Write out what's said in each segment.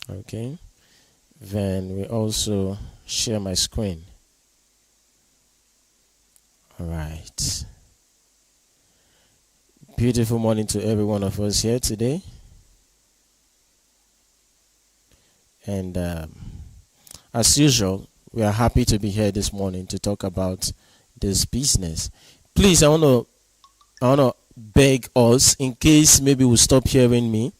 Okay. Then we also share my screen. All right. Beautiful morning to every one of us here today. And as usual, we are happy to be here this morning to talk about this business. Please, I want to beg us, in case maybe we stop hearing me.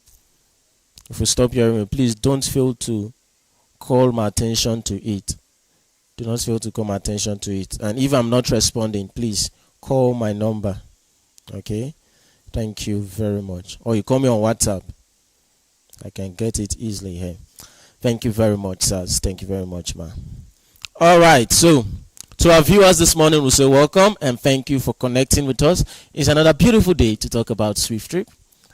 If we stop hearing me, please don't fail to call my attention to it. Do not fail to call my attention to it. And if I'm not responding, please call my number. Okay? Thank you very much. Or you call me on WhatsApp. I can get it easily here. Thank you very much, sirs. Thank you very much, ma. All right. So, to our viewers this morning, we'll say welcome and thank you for connecting with us. It's another beautiful day to talk about SWIFTtrip.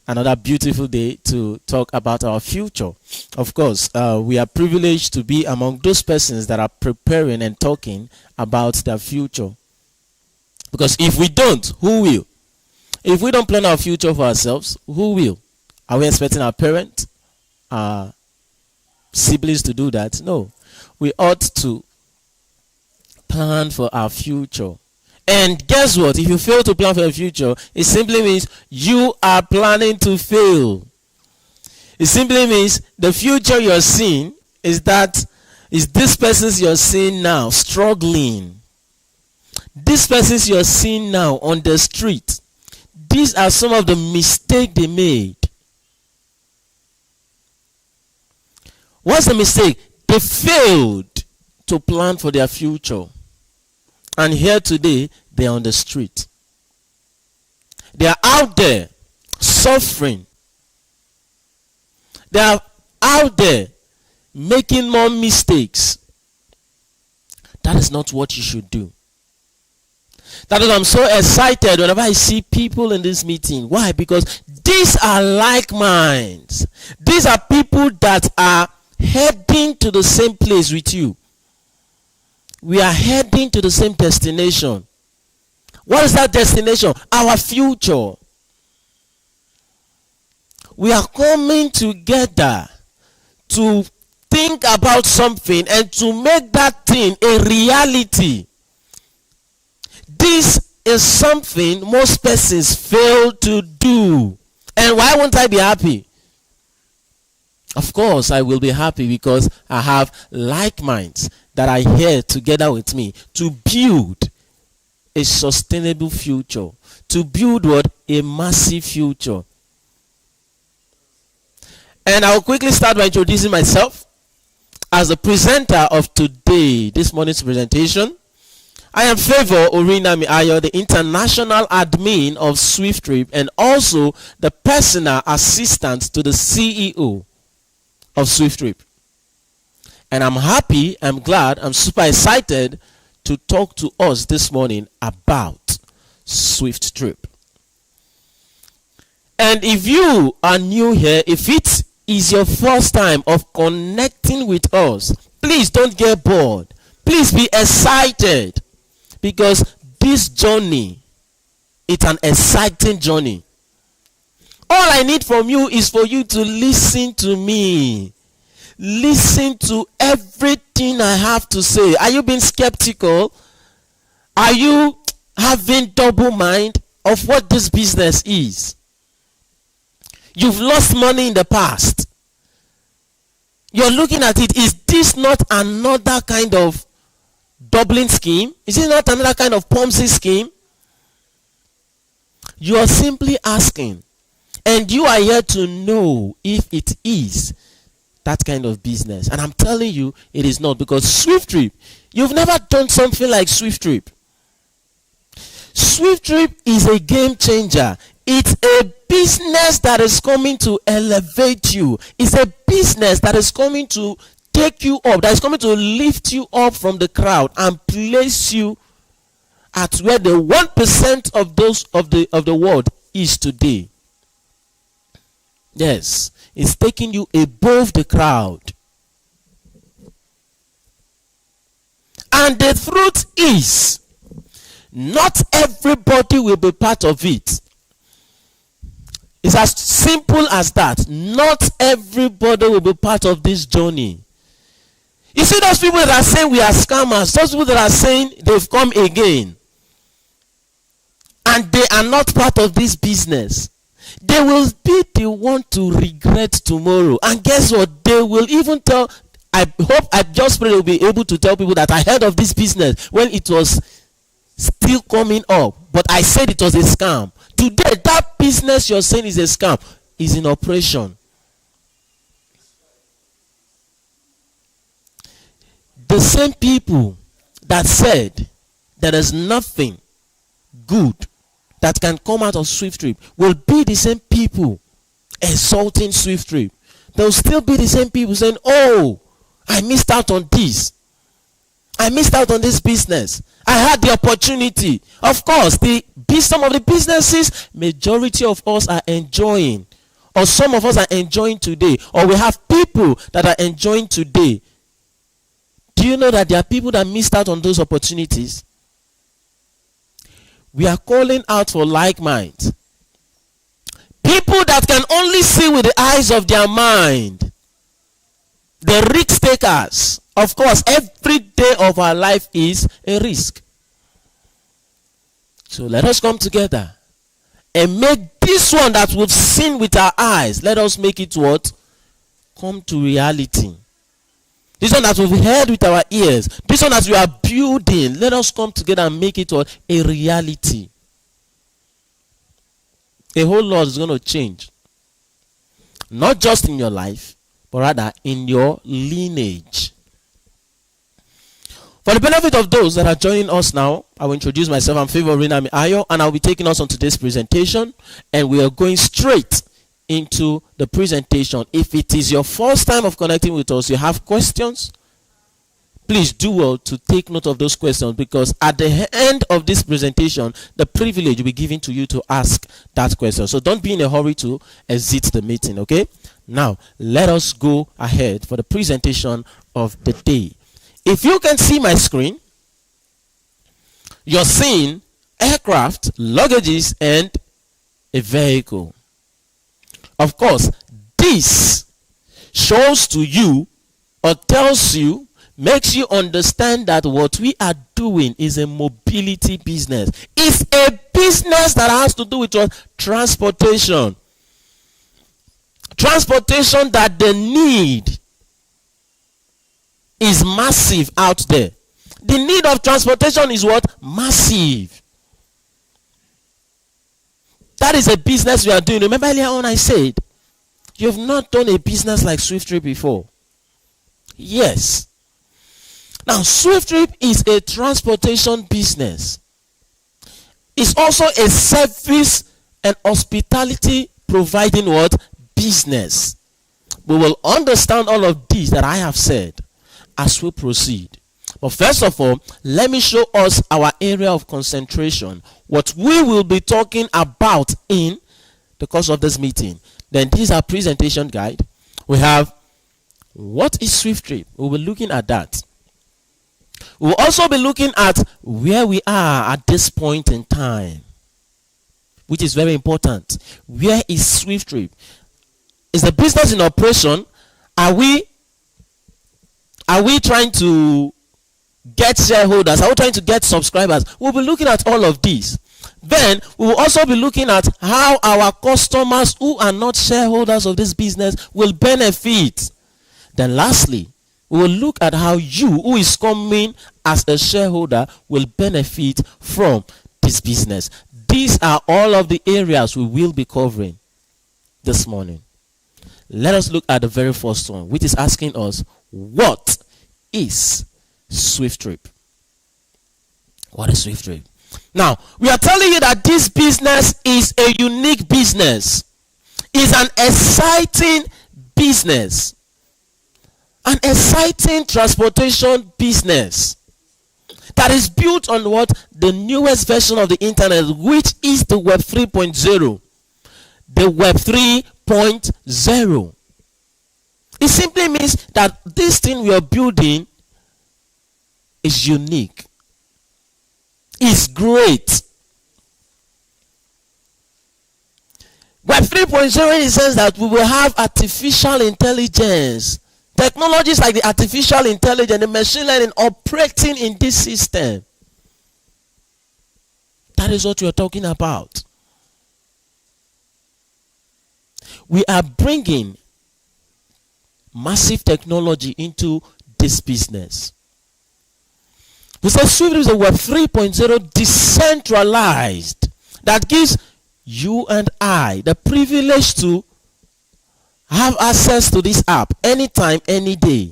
Another beautiful day to talk about our future. Of course, we are privileged to be among those persons that are preparing and talking about their future. Because if we don't, who will? If we don't plan our future for ourselves, who will? Are we expecting our parents, our siblings to do that? No. We ought to plan for our future. And guess what? If you fail to plan for your future, it simply means you are planning to fail. It simply means the future you're seeing is this persons you're seeing now struggling. These persons you're seeing now on the street. These are some of the mistakes they made. What's the mistake? They failed to plan for their future. And here today, they are on the street. They are out there suffering. They are out there making more mistakes. That is not what you should do. That is why I'm so excited whenever I see people in this meeting. Why? Because these are like minds. These are people that are heading to the same place with you. We are heading to the same destination. What is that destination? Our future. We are coming together to think about something and to make that thing a reality. This is something most persons fail to do. And why won't I be happy? Of course, I will be happy because I have like minds that are here together with me to build a sustainable future. To build what? A massive future. And I'll quickly start by introducing myself as the presenter of today, this morning's presentation. I am Favor Orinami-Ayo, the international admin of SWIFTtrip and also the personal assistant to the CEO of SWIFTtrip. And I'm happy, I'm glad, I'm super excited to talk to us this morning about SWIFTtrip. And if you are new here, if it is your first time of connecting with us, please don't get bored. Please be excited because this journey, it's an exciting journey. All I need from you is for you to listen to me. Listen to everything I have to say. Are you being skeptical? Are you having double mind of what this business is? You've lost money in the past. You're looking at it. Is this not another kind of doubling scheme? Is it not another kind of Ponzi scheme? You are simply asking. And you are here to know if it is that kind of business. And I'm telling you, it is not. Because SWIFTtrip, you've never done something like SWIFTtrip. SWIFTtrip is a game changer. It's a business that is coming to elevate you. It's a business that is coming to take you up, that is coming to lift you up from the crowd and place you at where the 1% of those of the world is today. Yes, it's taking you above the crowd. And the truth is, not everybody will be part of it. It's as simple as that. Not everybody will be part of this journey. You see those people that are saying we are scammers, those people that are saying they've come again, and they are not part of this business, they will be the one to regret tomorrow. And guess what? They will even tell, I hope, I just pray they'll be able to tell people that I heard of this business when it was still coming up, but I said it was a scam. Today, that business you're saying is a scam is in operation. The same people that said there is nothing good that can come out of SWIFTtrip will be the same people exalting SWIFTtrip. They'll still be the same people saying, oh, I missed out on this. I missed out on this business. I had the opportunity. Of course, some of the businesses majority of us are enjoying, or some of us are enjoying today, or we have people that are enjoying today. Do you know that there are people that missed out on those opportunities? We are calling out for like minds. People that can only see with the eyes of their mind. The risk takers. Of course, every day of our life is a risk. So let us come together and make this one that we've seen with our eyes, let us make it what? Come to reality. This one that we've heard with our ears, this one that we are building, let us come together and make it what? A reality. A whole lot is going to change. Not just in your life, but rather in your lineage. For the benefit of those that are joining us now, I will introduce myself. I'm Favor Rinami Ayo, and I'll be taking us on today's presentation, and we are going straight into the presentation. If it is your first time of connecting with us, you have questions, please do well to take note of those questions, because at the end of this presentation, the privilege will be given to you to ask that question. So don't be in a hurry to exit the meeting, okay? Now, let us go ahead for the presentation of the day. If you can see my screen, you're seeing aircraft, luggages, and a vehicle. Of course, this shows to you or tells you, makes you understand that what we are doing is a mobility business. It's a business that has to do with what? Transportation. Transportation that the need is massive out there. The need of transportation is what? Massive. That is a business we are doing. Remember earlier on I said, you've not done a business like SWIFTtrip before. Yes. Now, SWIFTtrip is a transportation business. It's also a service and hospitality providing what? Business. We will understand all of these that I have said as we proceed. But first of all, let me show us our area of concentration, what we will be talking about in the course of this meeting. Then this is our presentation guide. We have what is SWIFTtrip. We'll be looking at that. We'll also be looking at where we are at this point in time, which is very important. Where is SWIFTtrip? Is the business in operation? Are we trying to get shareholders? Are we trying to get subscribers? We'll be looking at all of these. Then we will also be looking at how our customers who are not shareholders of this business will benefit. Then lastly, we will look at how you, who is coming as a shareholder, will benefit from this business. These are all of the areas we will be covering this morning. Let us look at the very first one, which is asking us, what is SWIFTtrip? What is SWIFTtrip? Now, we are telling you that this business is a unique business. It's an exciting business. An exciting transportation business that is built on what? The newest version of the internet, which is the Web 3.0. The Web 3.0. It simply means that this thing we are building is unique. It's great. Web 3.0 in the sense that we will have artificial intelligence. Technologies like the artificial intelligence, the machine learning operating in this system. That is what we are talking about. We are bringing massive technology into this business. We say SWIFT is a Web 3.0 decentralized that gives you and I the privilege to have access to this app anytime, any day.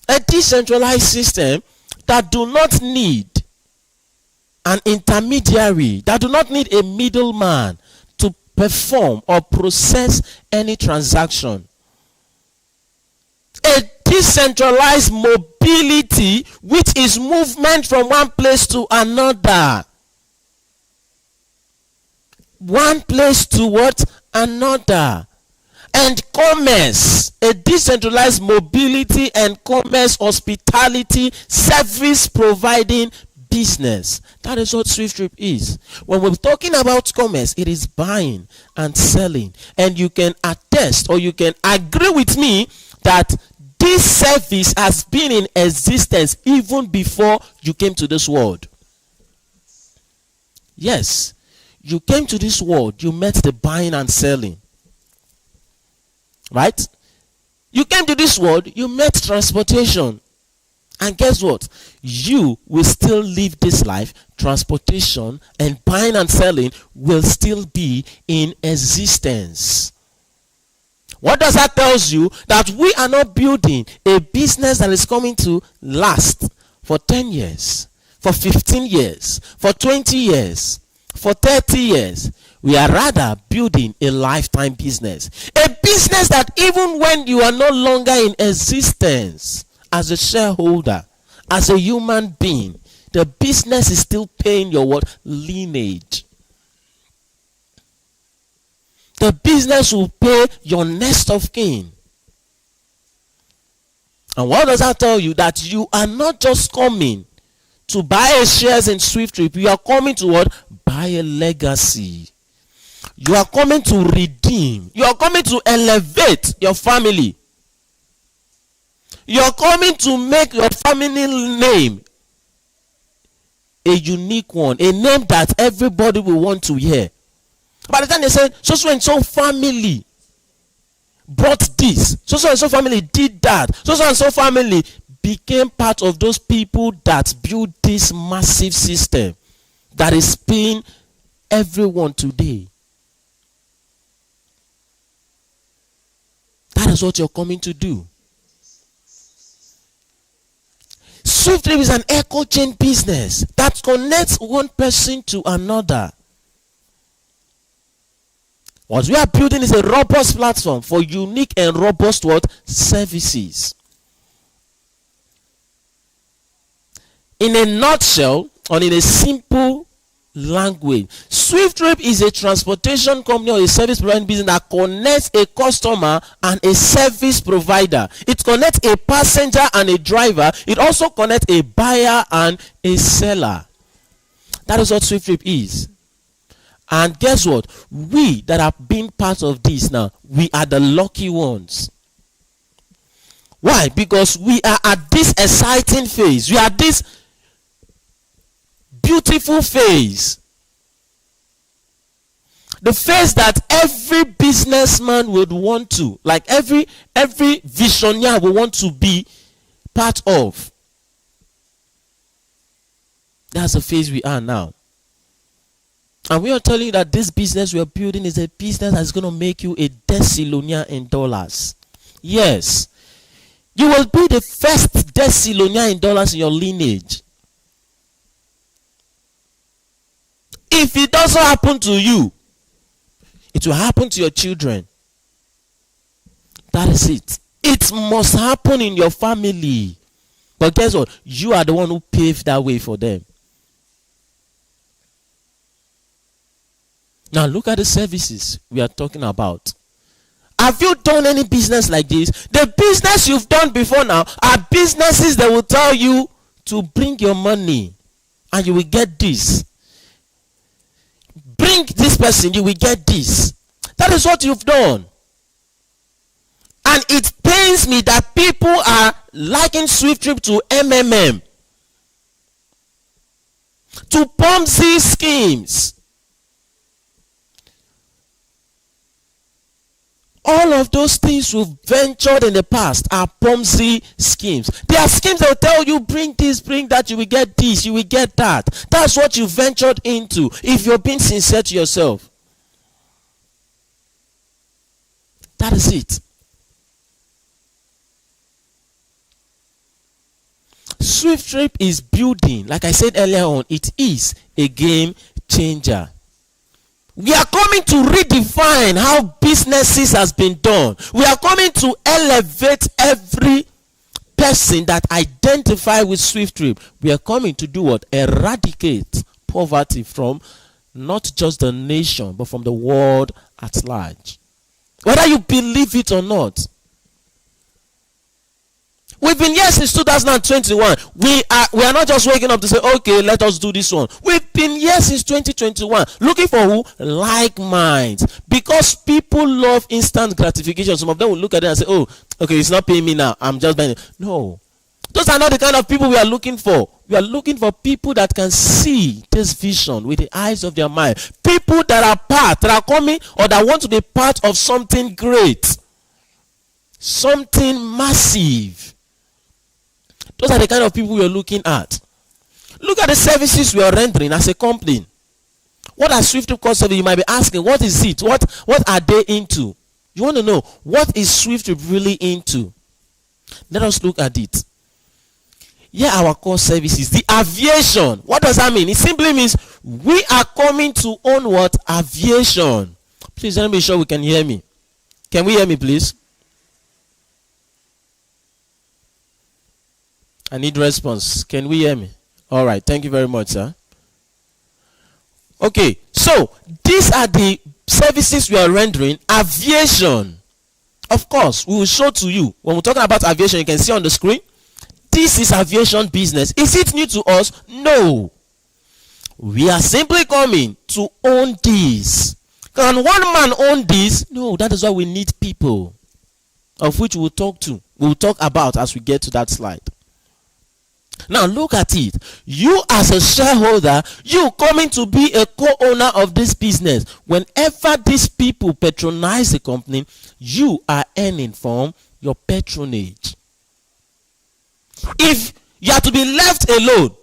A decentralized system that do not need an intermediary, that do not need a middleman to perform or process any transaction. A decentralized mobility, which is movement from one place to another. One place to what? Another. And commerce, a decentralized mobility and commerce, hospitality, service providing business. That is what SWIFTtrip is. When we're talking about commerce, it is buying and selling. And you can attest or you can agree with me that this service has been in existence even before you came to this world. Yes, you came to this world, you met the buying and selling. Right? You came to this world, you met transportation. And guess what? You will still live this life. Transportation and buying and selling will still be in existence. What does that tell you? That we are not building a business that is coming to last for 10 years, for 15 years, for 20 years, for 30 years. We are rather building a lifetime business. A business that even when you are no longer in existence as a shareholder, as a human being, the business is still paying your what? Lineage. The business will pay your next of kin. And what does that tell you? That you are not just coming to buy a shares in SWIFTtrip. You are coming to what? Buy a legacy. You are coming to redeem. You are coming to elevate your family. You are coming to make your family name a unique one. A name that everybody will want to hear. By the time they say, so and so family brought this, so and so family did that, so and so family became part of those people that built this massive system that is paying everyone today. That is what you're coming to do. SWIFTtrip is an echo chain business that connects one person to another. What we are building is a robust platform for unique and robust what? Services. In a nutshell, or in a simple language, SWIFTtrip is a transportation company or a service providing business that connects a customer and a service provider. It connects a passenger and a driver. It also connects a buyer and a seller. That is what SWIFTtrip is. And guess what? We that have been part of this now, we are the lucky ones. Why? Because we are at this exciting phase. We are at this beautiful phase. The phase that every businessman would want to, like every visionary would want to be part of. That's the phase we are now. And we are telling you that this business we are building is a business that's going to make you a decillionaire in dollars. Yes. You will be the first decillionaire in dollars in your lineage. If it doesn't happen to you, it will happen to your children. That is it. It must happen in your family. But guess what? You are the one who paved that way for them. Now look at the services we are talking about. Have you done any business like this? The business you've done before now are businesses that will tell you to bring your money and you will get this. Bring bring this person, you will get this. That is what you've done. And it pains me that people are liking SWIFTtrip to MMM, to Ponzi schemes. All of those things we've ventured in the past are Ponzi schemes. They are schemes that will tell you, bring this, bring that, you will get this, you will get that. That's what you ventured into, if you're being sincere to yourself. That is it. SWIFTtrip is building, like I said earlier on, it is a game changer. We are coming to redefine how businesses has been done. We are coming to elevate every person that identify with SWIFTtrip. We are coming to do what? Eradicate poverty from not just the nation, but from the world at large. Whether you believe it or not. We've been here since 2021. We are not just waking up to say, okay, let us do this one. We've been here since 2021. Looking for who? Like minds. Because people love instant gratification. Some of them will look at it and say, oh, okay, it's not paying me now. I'm just buying it. No. Those are not the kind of people we are looking for. We are looking for people that can see this vision with the eyes of their mind. People that are coming, or that want to be part of something great. Something massive. Those are the kind of people we are looking at. Look at the services we are rendering as a company. What are SWIFTtrip core service? You might be asking, what is it? What are they into? You want to know, what is SWIFTtrip really into? Let us look at it. Here are our core services. The aviation. What does that mean? It simply means we are coming to own what? Aviation. Please let me be sure we can hear me. Can we hear me, please? I need response. Can we hear me? All right. Thank you very much, sir. Okay. So, these are the services we are rendering. Aviation. Of course, we will show to you. When we're talking about aviation, you can see on the screen. This is aviation business. Is it new to us? No. We are simply coming to own this. Can one man own this? No. That is why we need people, of which we'll talk about as we get to that slide. Now look at it. You as a shareholder, you coming to be a co-owner of this business. Whenever these people patronize the company, you are earning from your patronage. If you are to be left alone,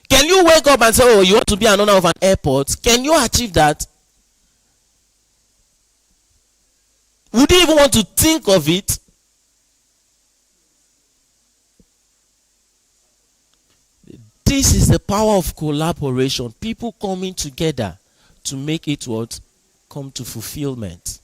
can you wake up and say, oh, you want to be an owner of an airport? Can you achieve that? Would you even want to think of it? This is the power of collaboration. People coming together to make it what? Come to fulfillment.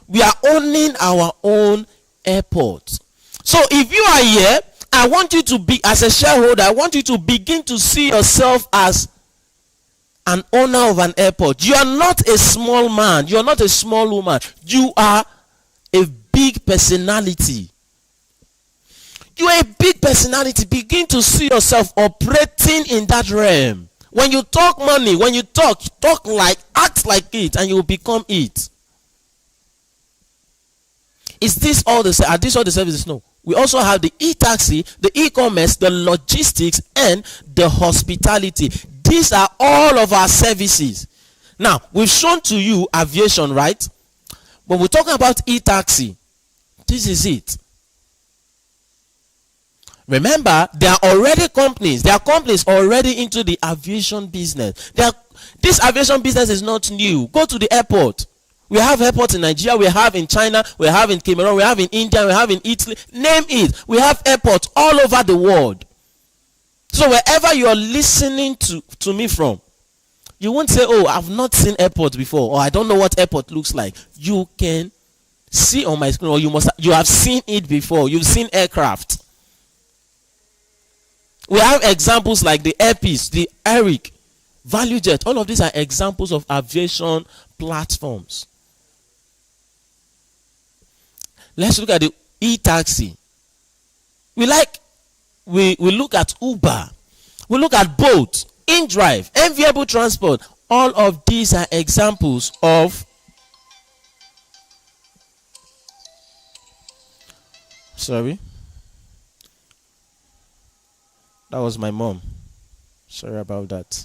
We are owning our own airport. So if you are here, I want you to be, as a shareholder, I want you to begin to see yourself as an owner of an airport. You are not a small man. You are not a small woman. You are a big personality. You are a big personality. Begin to see yourself operating in that realm. When you talk money, when you talk like, act like it, and you will become it. Are these all the services? No. We also have the e-taxi, the e-commerce, the logistics, and the hospitality. These are all of our services. Now, we've shown to you aviation, right? When we're talking about e-taxi, this is it. Remember, there are already companies. There are companies already into the aviation business. This aviation business is not new. Go to the airport. We have airports in Nigeria. We have in China. We have in Cameroon. We have in India. We have in Italy. Name it. We have airports all over the world. So wherever you are listening to me from, you won't say, oh, I've not seen airport before, or I don't know what airport looks like. You can see on my screen, or you have seen it before. You've seen aircraft. We have examples like the Air Peace, the Eric, ValueJet. All of these are examples of aviation platforms. Let's look at the e-taxi. We look at Uber. We look at Bolt, InDrive, Enviable Transport. All of these are examples of sorry, that was my mom. Sorry about that.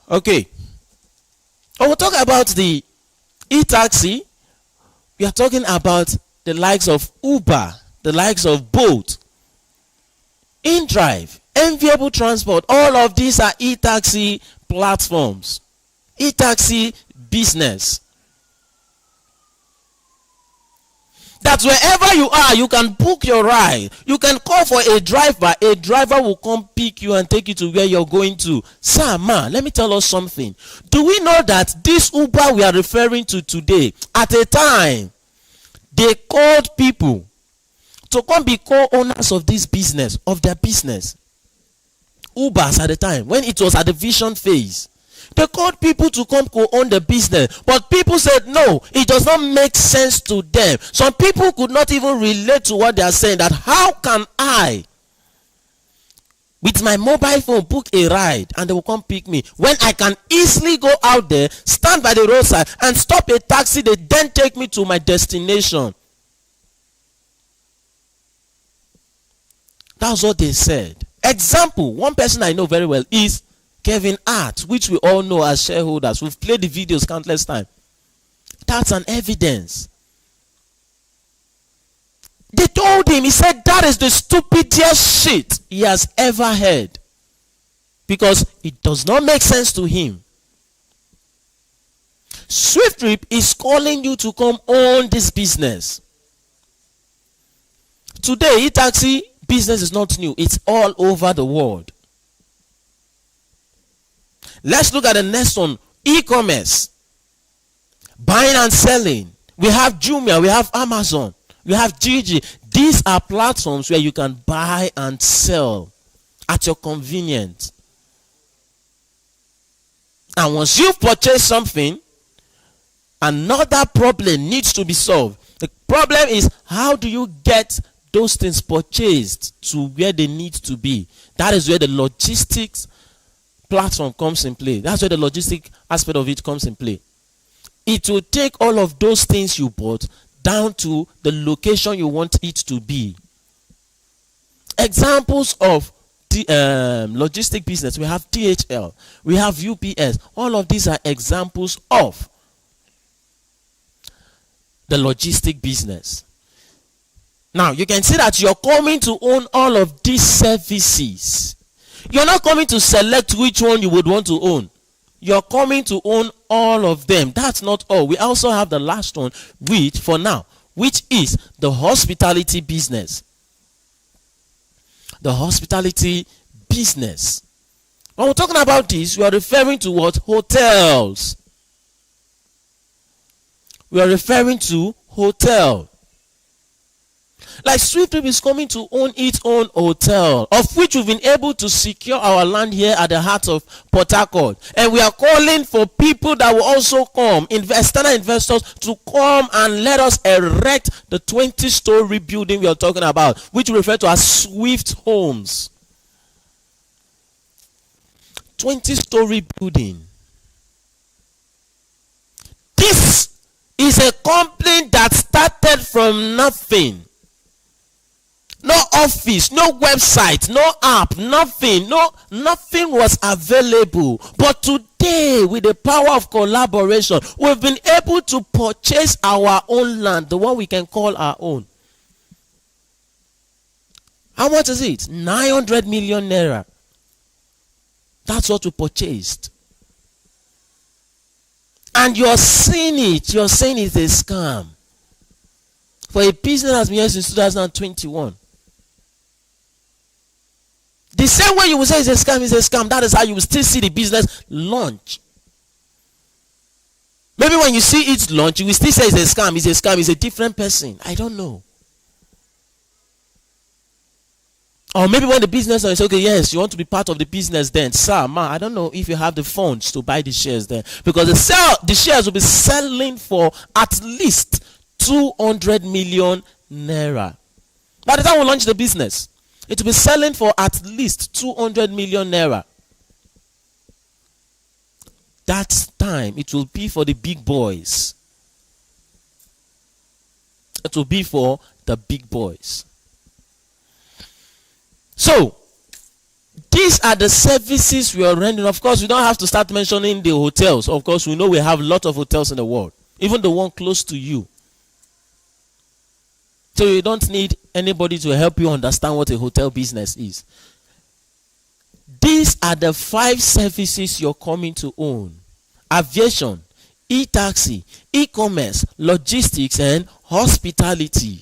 Okay, I will talk about the e-taxi. We are talking about the likes of Uber, the likes of Bolt, InDrive, Enviable Transport. All of these are e-taxi platforms, e-taxi business. That wherever you are, you can book your ride. You can call for a driver. A driver will come pick you and take you to where you're going to. Sir, man, let me tell us something. Do we know that this Uber we are referring to today, at a time, they called people to come be co-owners of this business, of their business. Ubers at the time, when it was at the vision phase. They called people to come co-own the business, but people said no, it does not make sense to them. Some people could not even relate to what they are saying, that how can I, with my mobile phone, book a ride and they will come pick me, when I can easily go out there, stand by the roadside and stop a taxi, they then take me to my destination. That's what they said. Example, one person I know very well is Kevin Hart, which we all know as shareholders. We've played the videos countless times. That's an evidence. They told him, he said that is the stupidest shit he has ever heard, because it does not make sense to him. SWIFTtrip is calling you to come own this business. Today, e-taxi business is not new. It's all over the world. Let's look at the next one. E-commerce. Buying and selling. We have Jumia, we have Amazon, we have Gigi. These are platforms where you can buy and sell at your convenience. And once you've purchased something, another problem needs to be solved. The problem is, how do you get those things purchased to where they need to be? That is where the logistics platform comes in play. That's where the logistic aspect of it comes in play. It will take all of those things you bought down to the location you want it to be. Examples of the logistic business: we have DHL, we have UPS. All of these are examples of the logistic business. Now you can see that you're coming to own all of these services. You're not coming to select which one you would want to own. You're coming to own all of them. That's not all. We also have the last one, which for now, which is the hospitality business. The hospitality business. When we're talking about this, we are referring to what? Hotels. We are referring to hotel. Like SWIFTtrip is coming to own its own hotel, of which we've been able to secure our land here at the heart of Port Harcourt. And we are calling for people that will also come, external investors, to come and let us erect the 20-story building we are talking about, which we refer to as Swift Homes. 20-story building. This is a company that started from nothing. No office, no website, no app, nothing. Nothing was available. But today, with the power of collaboration, we've been able to purchase our own land, the one we can call our own. How much is it? 900 million naira. That's what we purchased. And you're seeing it. You're saying it's a scam. For a business that's been here since 2021. The same way you will say it's a scam, it's a scam. That is how you will still see the business launch. Maybe when you see it launch, you will still say it's a scam, it's a scam, it's a different person. I don't know. Or maybe when the business is okay, yes, you want to be part of the business then. Sir, ma, I don't know if you have the funds to buy the shares then. Because the shares will be selling for at least 200 million naira. By the time we launch the business, it will be selling for at least 200 million naira. that time, it will be for the big boys. It will be for the big boys. So, these are the services we are rendering. Of course, we don't have to start mentioning the hotels. Of course, we know we have a lot of hotels in the world, even the one close to you. So you don't need anybody to help you understand what a hotel business is. These are the 5 services you're coming to own: aviation, e-taxi, e-commerce, logistics, and hospitality.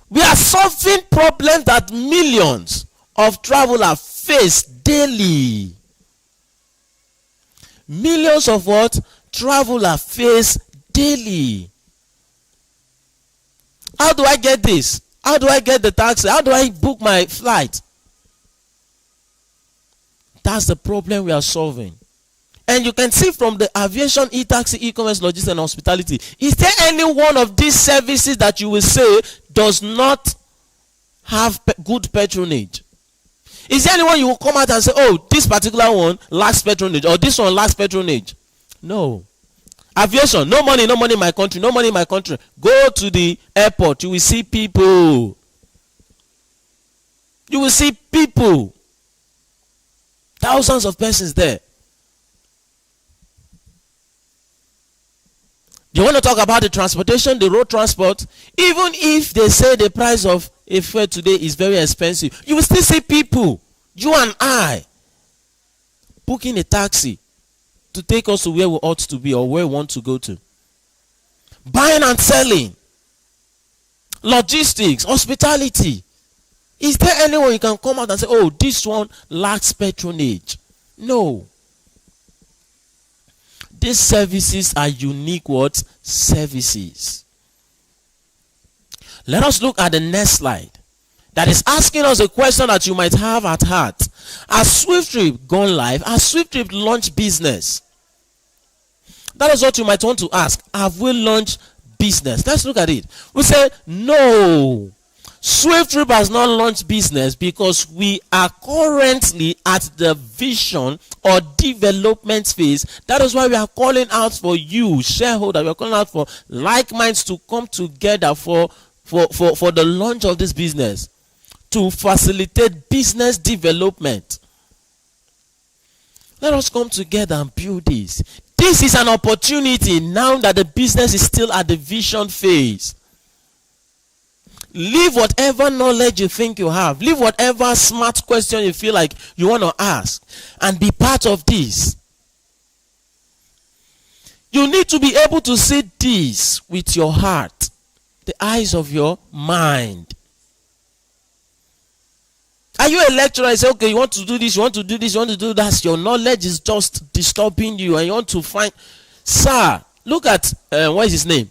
We are solving problems that millions of travelers face daily. Millions of what? Travelers face daily. How do I get this? How do I get the taxi? How do I book my flight? That's the problem we are solving. And you can see from the aviation, e-taxi, e-commerce, logistics, and hospitality, is there any one of these services that you will say does not have good patronage? Is there anyone you will come out and say, oh, this particular one lacks patronage, or this one lacks patronage? No. Aviation, no money in my country, no money in my country. Go to the airport, you will see people. You will see people. Thousands of persons there. You want to talk about the transportation, the road transport? Even if they say the price of a fare today is very expensive, you will still see people, you and I, booking a taxi to take us to where we ought to be or where we want to go to. Buying and selling, logistics, hospitality. Is there anyone you can come out and say, oh, this one lacks patronage? No. These services are unique what? Services. Let us look at the next slide. That is asking us a question that you might have at heart. Has SWIFTtrip gone live? Has SWIFTtrip launched business? That is what you might want to ask. Have we launched business? Let's look at it. We say, no. SWIFTtrip has not launched business because we are currently at the vision or development phase. That is why we are calling out for you, shareholders. We are calling out for like minds to come together for the launch of this business, to facilitate business development. Let us come together and build this. This is an opportunity now that the business is still at the vision phase. Leave whatever knowledge you think you have. Leave whatever smart question you feel like you want to ask, and be part of this. You need to be able to see this with your heart, the eyes of your mind. Are you a lecturer and say, okay, you want to do this, you want to do this, you want to do that? Your knowledge is just disturbing you and you want to find... Sir, look at, what is his name?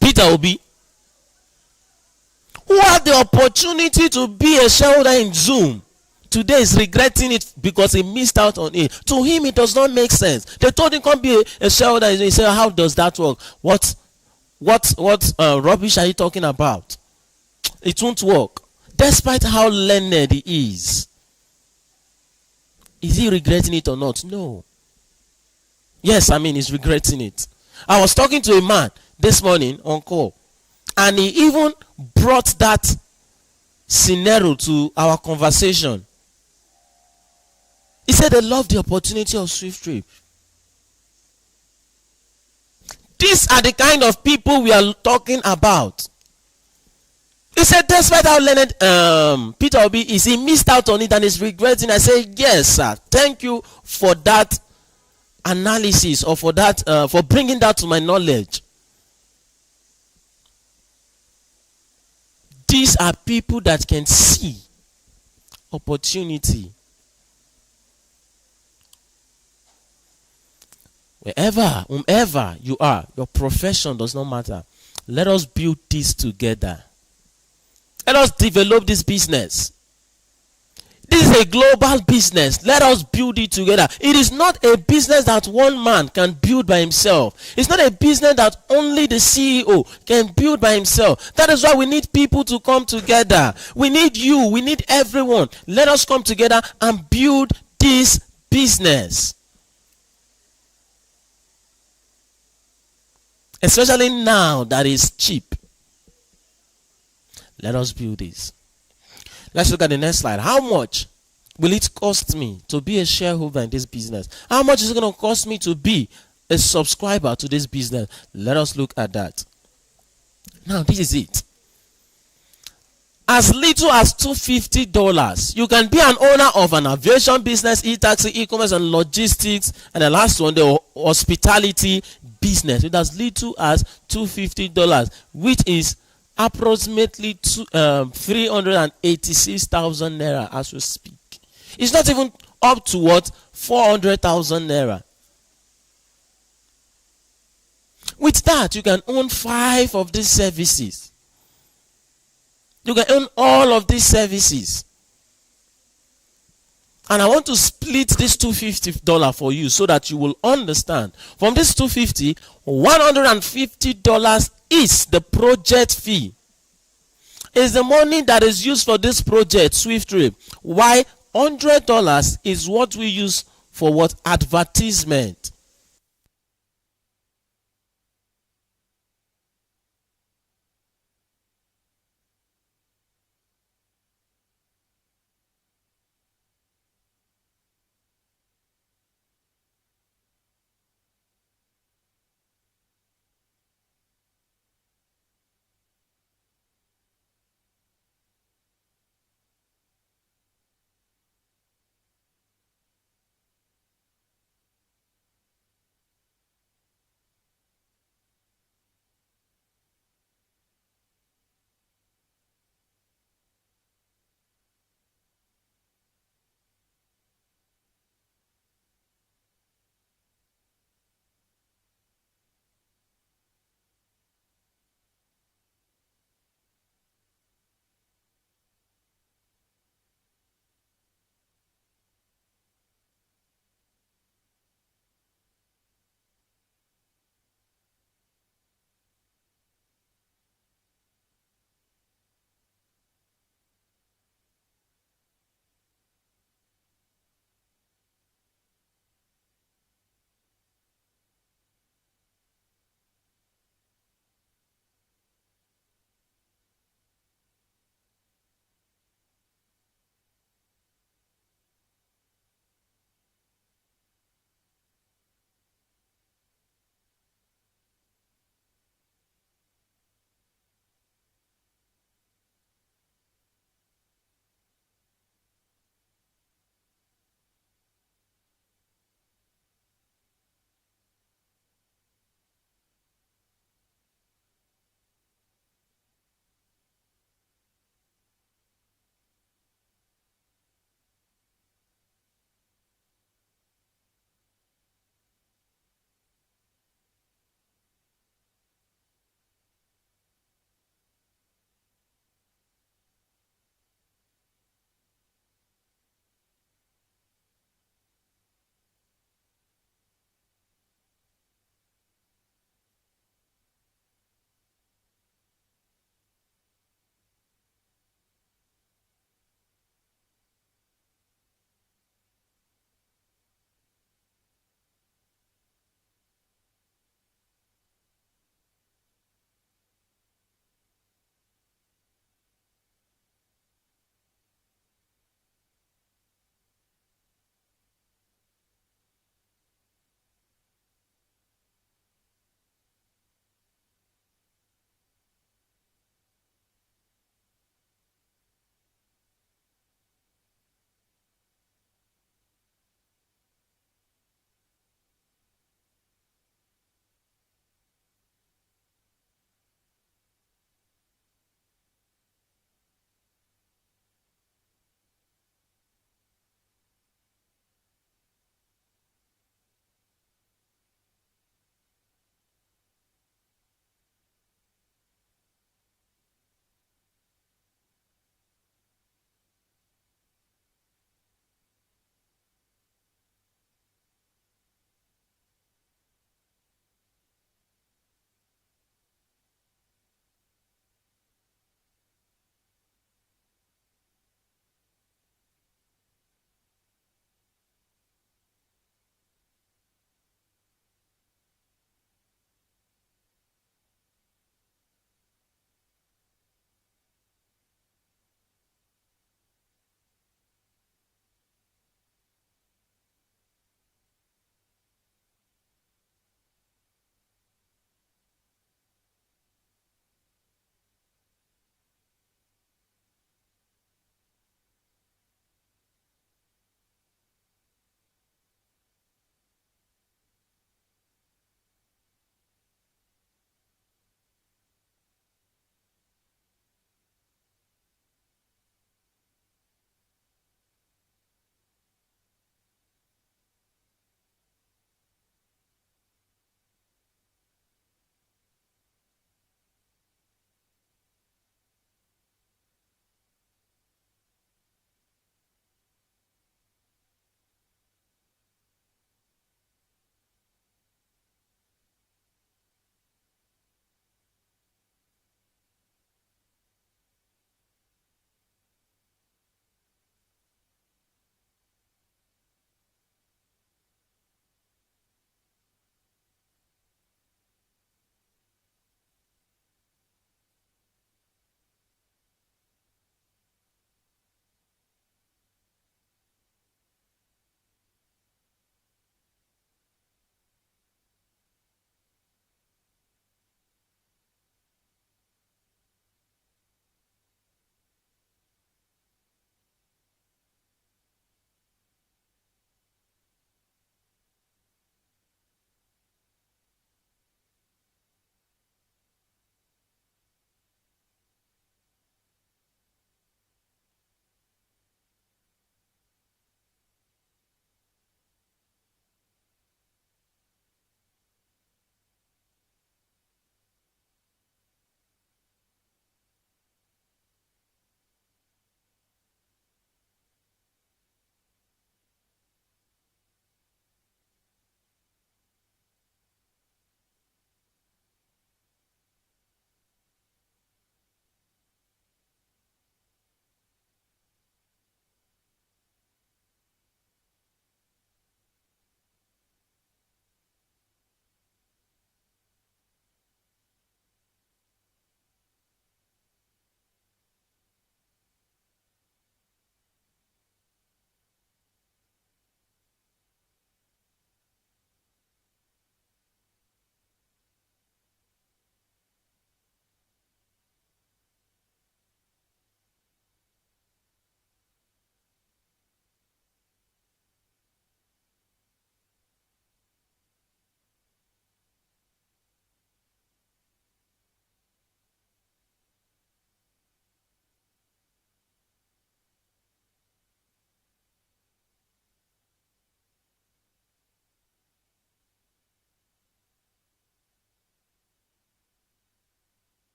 Peter Obi. Who had the opportunity to be a shareholder in Zoom, today is regretting it because he missed out on it. To him, it does not make sense. They told him can't be a shareholder. He said, how does that work? What rubbish are you talking about? It won't work. Despite how learned he is he regretting it or not? No. Yes, I mean, he's regretting it. I was talking to a man this morning on call, and he even brought that scenario to our conversation. He said they love the opportunity of SWIFTtrip. These are the kind of people we are talking about. He said, despite how learned Peter Obi is, he missed out on it and is regretting. I said, yes, sir. Thank you for that analysis, or for that, for bringing that to my knowledge. These are people that can see opportunity. Whomever you are, your profession does not matter. Let us build this together. Let us develop this business. This is a global business. Let us build it together. It is not a business that one man can build by himself. It's not a business that only the CEO can build by himself. That is why we need people to come together. We need you. We need everyone. Let us come together and build this business. Especially now that is cheap. Let us build this. Let's look at the next slide. How much will it cost me to be a shareholder in this business? How much is it going to cost me to be a subscriber to this business? Let us look at that. Now, this is it. As little as $250, you can be an owner of an aviation business, e-taxi, e-commerce, and logistics. And the last one, the hospitality business, with as little as $250, which is approximately 386,000 naira as we speak. It's not even up to what? 400,000 naira. With that, you can own 5 of these services. You can own all of these services. And I want to split this $250 for you so that you will understand. From this $250, $150 is the project fee. It's the money that is used for this project, SWIFTtrip. Why? $100 is what we use for what? Advertisement.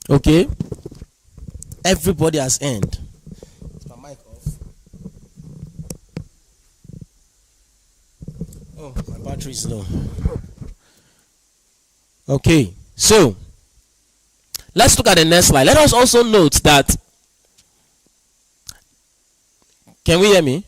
Okay, everybody has earned. Is my mic off? Oh, my battery is low. Okay, so let's look at the next slide. Let us also note that, can we hear me?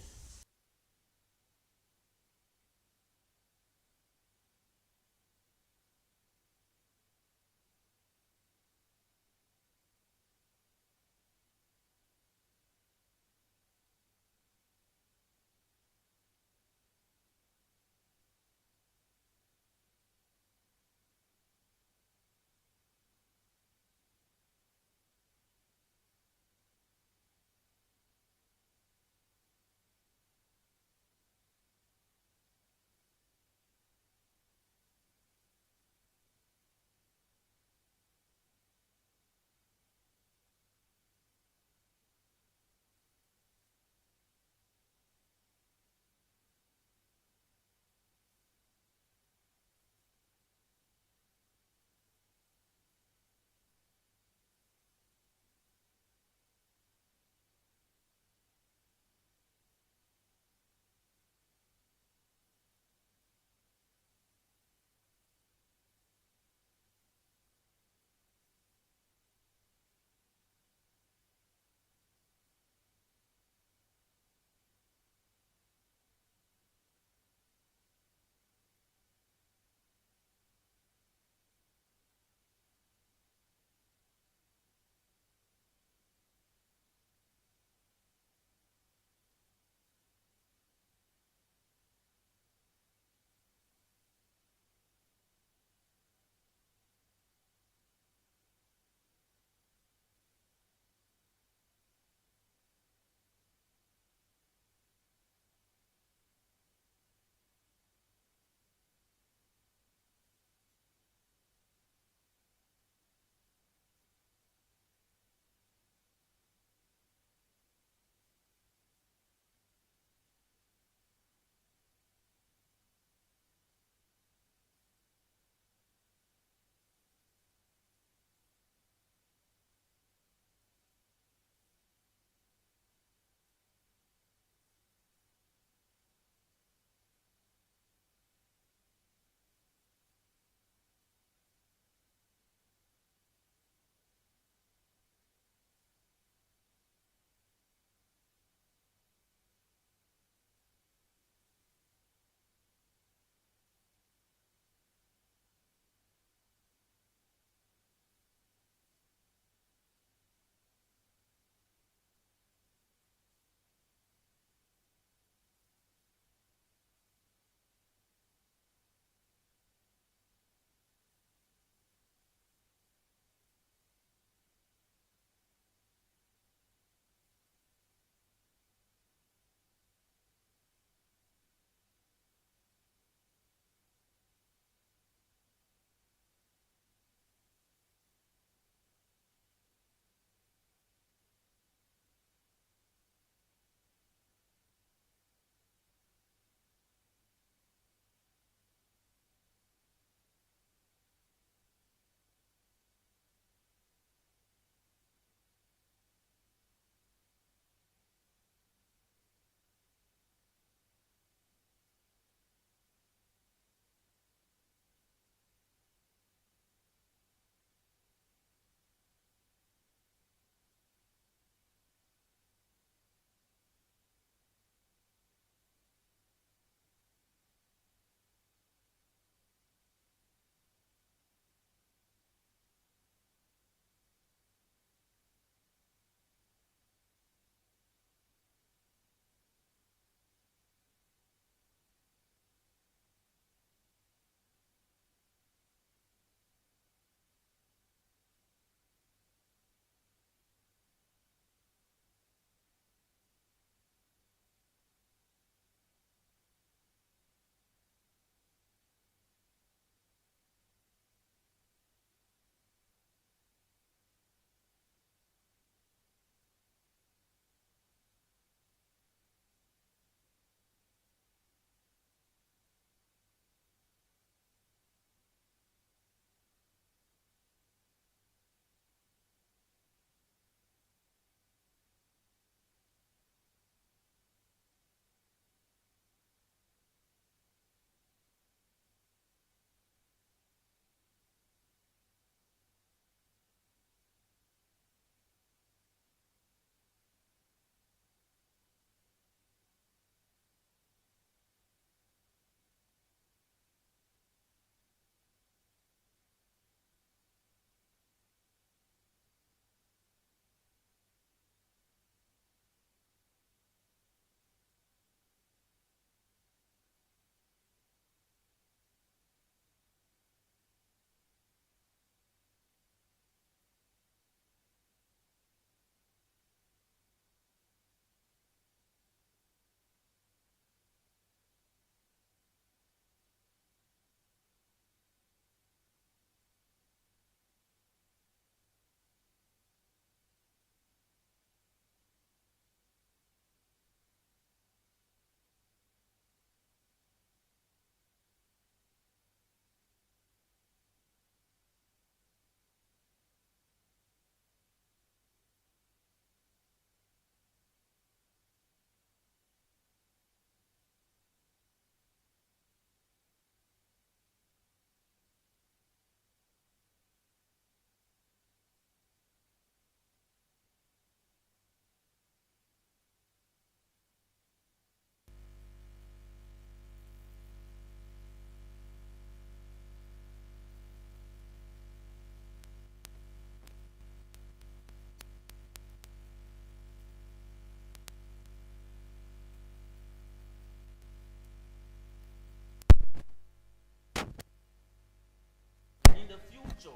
future.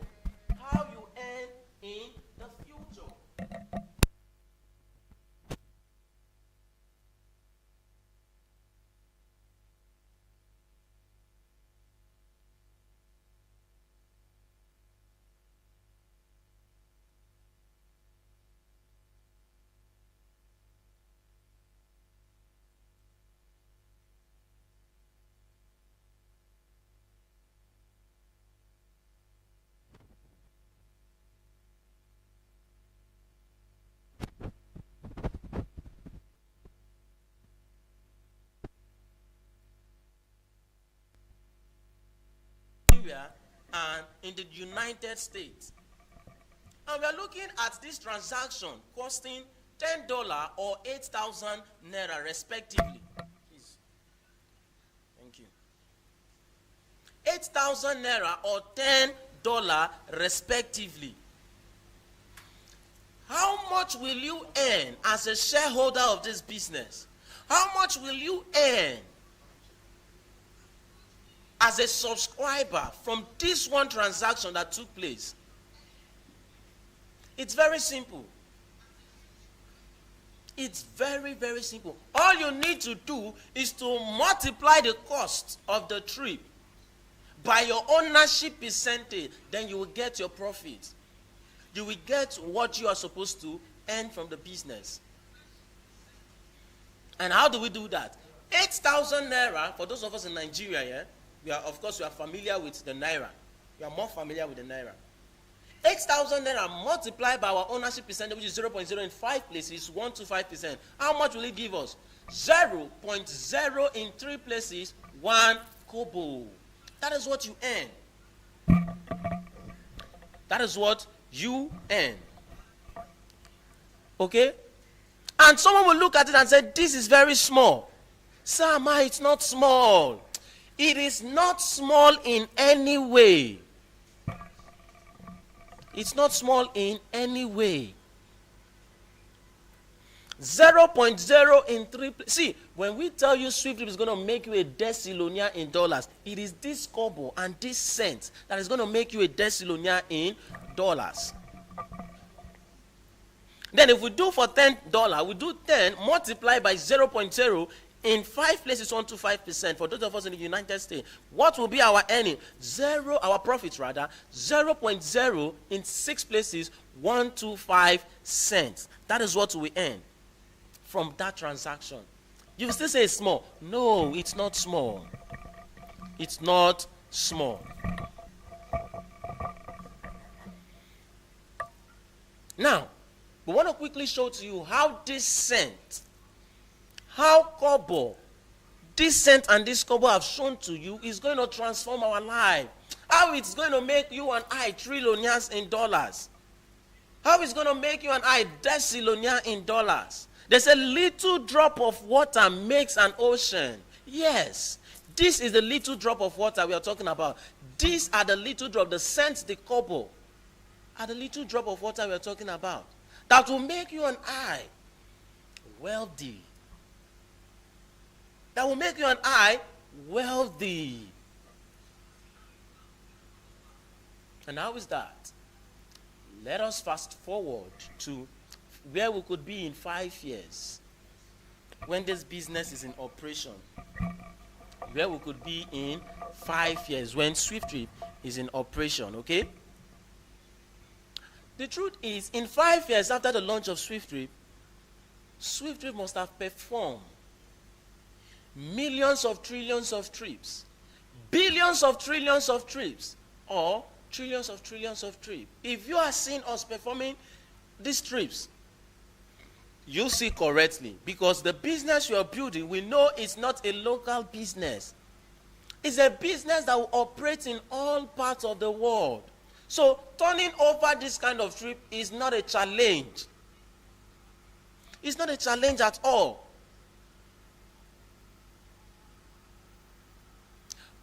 How you earn in the future. And in the United States. And we are looking at this transaction costing $10 or 8,000 naira respectively. Please. Thank you. 8,000 naira or $10 respectively. How much will you earn as a shareholder of this business? How much will you earn as a subscriber from this one transaction that took place? It's very simple. It's very, very simple. All you need to do is to multiply the cost of the trip by your ownership percentage. Then you will get your profit. You will get what you are supposed to earn from the business. And how do we do that? 8,000 naira, for those of us in Nigeria, yeah? We are familiar with the naira. We are more familiar with the naira. 8,000 naira multiplied by our ownership percentage, which is 0.0 in 5 places, 125%. How much will it give us? 0.0 in 3 places, 1 kobo. That is what you earn. That is what you earn. Okay? And someone will look at it and say, this is very small. Sir, it's not small. It is not small in any way. It's not small in any way. 0.0 in 3. See, when we tell you SWIFTtrip is going to make you a decillonaire in dollars, it is this kobo and this cent that is going to make you a decillonaire in dollars. Then if we do for $10, we do 10 multiplied by 0.0 in 5 places, 125%. For those of us in the United States, what will be our earning? Our profits rather, 0.0 in 6 places, 125 cents. That is what we earn from that transaction. You will still say it's small. No, it's not small. It's not small. Now, we want to quickly show to you how this cent, how kobo, this cent and this kobo have shown to you is going to transform our life. How it's going to make you and I trillionaires in dollars. How it's going to make you and I decillonaire in dollars. There's a little drop of water makes an ocean. Yes, this is the little drop of water we are talking about. These are the little drop, the cent, the kobo, are the little drop of water we are talking about. That will make you and I wealthy. That will make you and I wealthy. And how is that? Let us fast forward to where we could be in 5 years when this business is in operation. Where we could be in 5 years when SWIFTtrip is in operation, okay? The truth is, in 5 years after the launch of SWIFTtrip, SWIFTtrip must have performed millions of trillions of trips, billions of trillions of trips, or trillions of trips. If you are seeing us performing these trips, you see correctly, because the business you are building, we know it's not a local business. It's a business that will operate in all parts of the world. So turning over this kind of trip is not a challenge. It's not a challenge at all.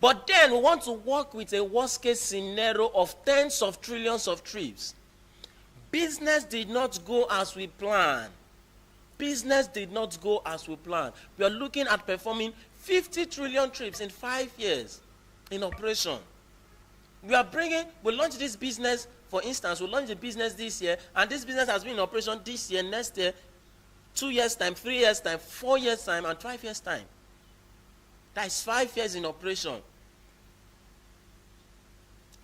But then we want to work with a worst case scenario of tens of trillions of trips. Business did not go as we planned. Business did not go as we planned. We are looking at performing 50 trillion trips in 5 years in operation. we launched this business, for instance, we launched the business this year, and this business has been in operation this year, next year, 2 years' time, 3 years' time, 4 years' time, and 5 years' time. That is 5 years in operation.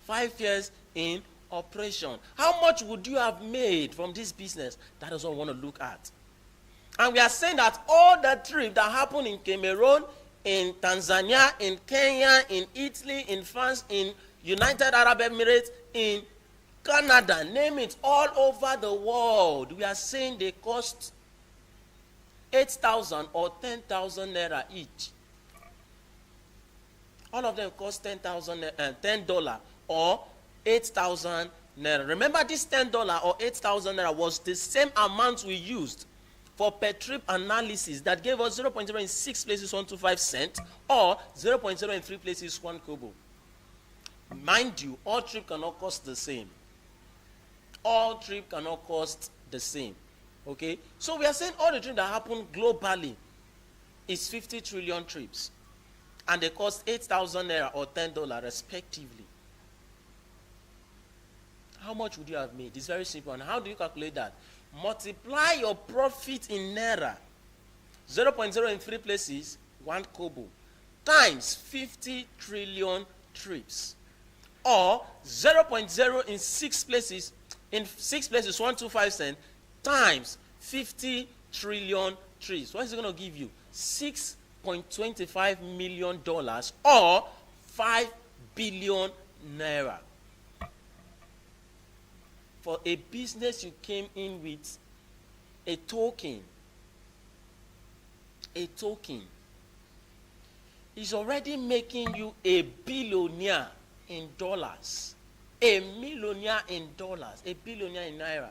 5 years in operation. How much would you have made from this business? That is what we want to look at. And we are saying that all the trips that happen in Cameroon, in Tanzania, in Kenya, in Italy, in France, in United Arab Emirates, in Canada, name it, all over the world, we are saying they cost 8,000 or 10,000 naira each. All of them cost $10 or 8,000 naira. Remember, this $10 or 8,000 naira was the same amount we used for per trip analysis that gave us 0.0 in 6 places 125 cents or 0.0 in 3 places 1 kobo. Mind you, all trips cannot cost the same. All trips cannot cost the same. Okay? So we are saying all the trips that happen globally is 50 trillion trips. And they cost 8,000 naira or $10 respectively. How much would you have made? It's very simple. And how do you calculate that? Multiply your profit in naira, 0.0 in 3 places, 1 kobo, times 50 trillion trips, or 0.0 in 6 places, 125 cents, times 50 trillion trips. What is it going to give you? $6.25 million or 5 billion naira. For a business you came in with a token is already making you a billionaire in dollars, a millionaire in dollars, a billionaire in naira.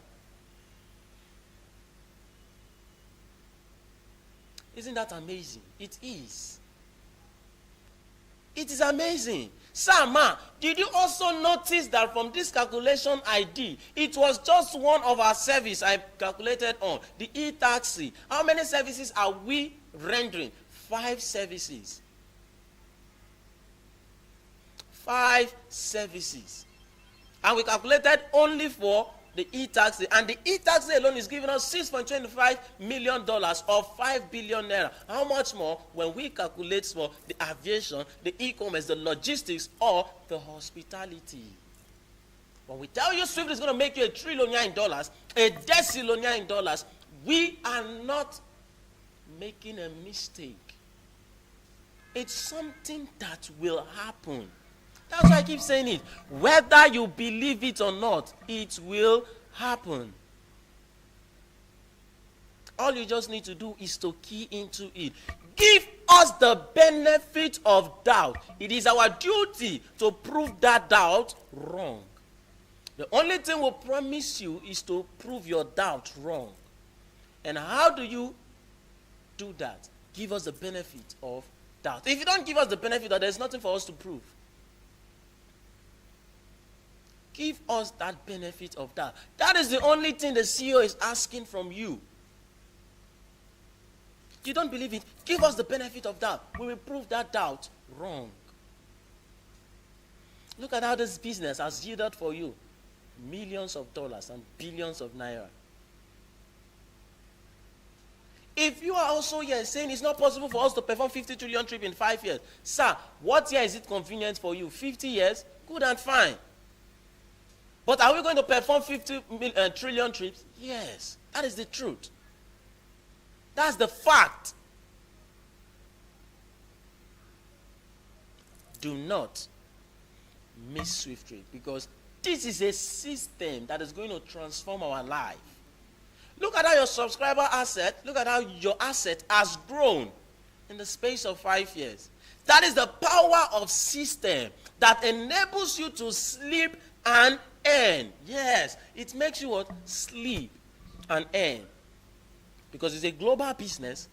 Isn't that amazing? It is. It is amazing. Sir, ma, did you also notice that from this calculation I did, it was just one of our services I calculated on, the e-taxi. How many services are we rendering? 5 services. 5 services. And we calculated only for the e-taxi. And the e-taxi alone is giving us $6.25 million or 5 billion naira. How much more when we calculate for the aviation, the e-commerce, the logistics, or the hospitality? When we tell you Swift is going to make you a trillionaire in dollars, a decillionaire in dollars, we are not making a mistake. It's something that will happen. That's why I keep saying it. Whether you believe it or not, it will happen. All you just need to do is to key into it. Give us the benefit of doubt. It is our duty to prove that doubt wrong. The only thing we'll promise you is to prove your doubt wrong. And how do you do that? Give us the benefit of doubt. If you don't give us the benefit of doubt, there's nothing for us to prove. Give us that benefit of doubt. That is the only thing the CEO is asking from you. You don't believe it? Give us the benefit of doubt. We will prove that doubt wrong. Look at how this business has yielded for you millions of dollars and billions of naira. If you are also here saying it's not possible for us to perform 50 trillion trip in 5 years, sir, what year is it convenient for you? 50 years? Good and fine. But are we going to perform 50 trillion trips? Yes. That is the truth. That's the fact. Do not miss SWIFTtrip, because this is a system that is going to transform our life. Look at how your subscriber asset, look at how your asset has grown in the space of 5 years. That is the power of system that enables you to sleep and earn. Yes, it makes you what? Sleep and earn. Because it's a global business.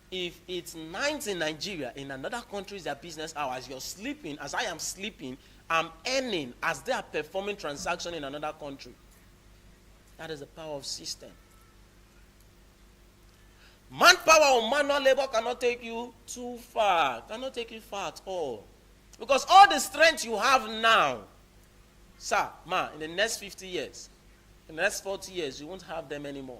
If it's 9 in Nigeria, in another country is their business hours, you're sleeping, as I am sleeping, I'm earning as they are performing transaction in another country. That is the power of system. Manpower or manual labor cannot take you too far. Cannot take you far at all. Because all the strength you have now Sir, ma, in the next 50 years, in the next 40 years, you won't have them anymore.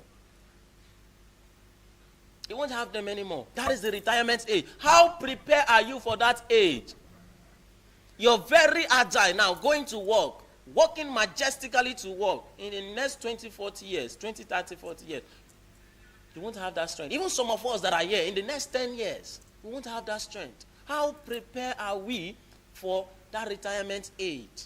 You won't have them anymore. That is the retirement age. How prepared are you for that age? You're very agile now, going to work, working majestically to work. In the next 20, 40 years, 20, 30, 40 years, you won't have that strength. Even some of us that are here, in the next 10 years, we won't have that strength. How prepared are we for that retirement age?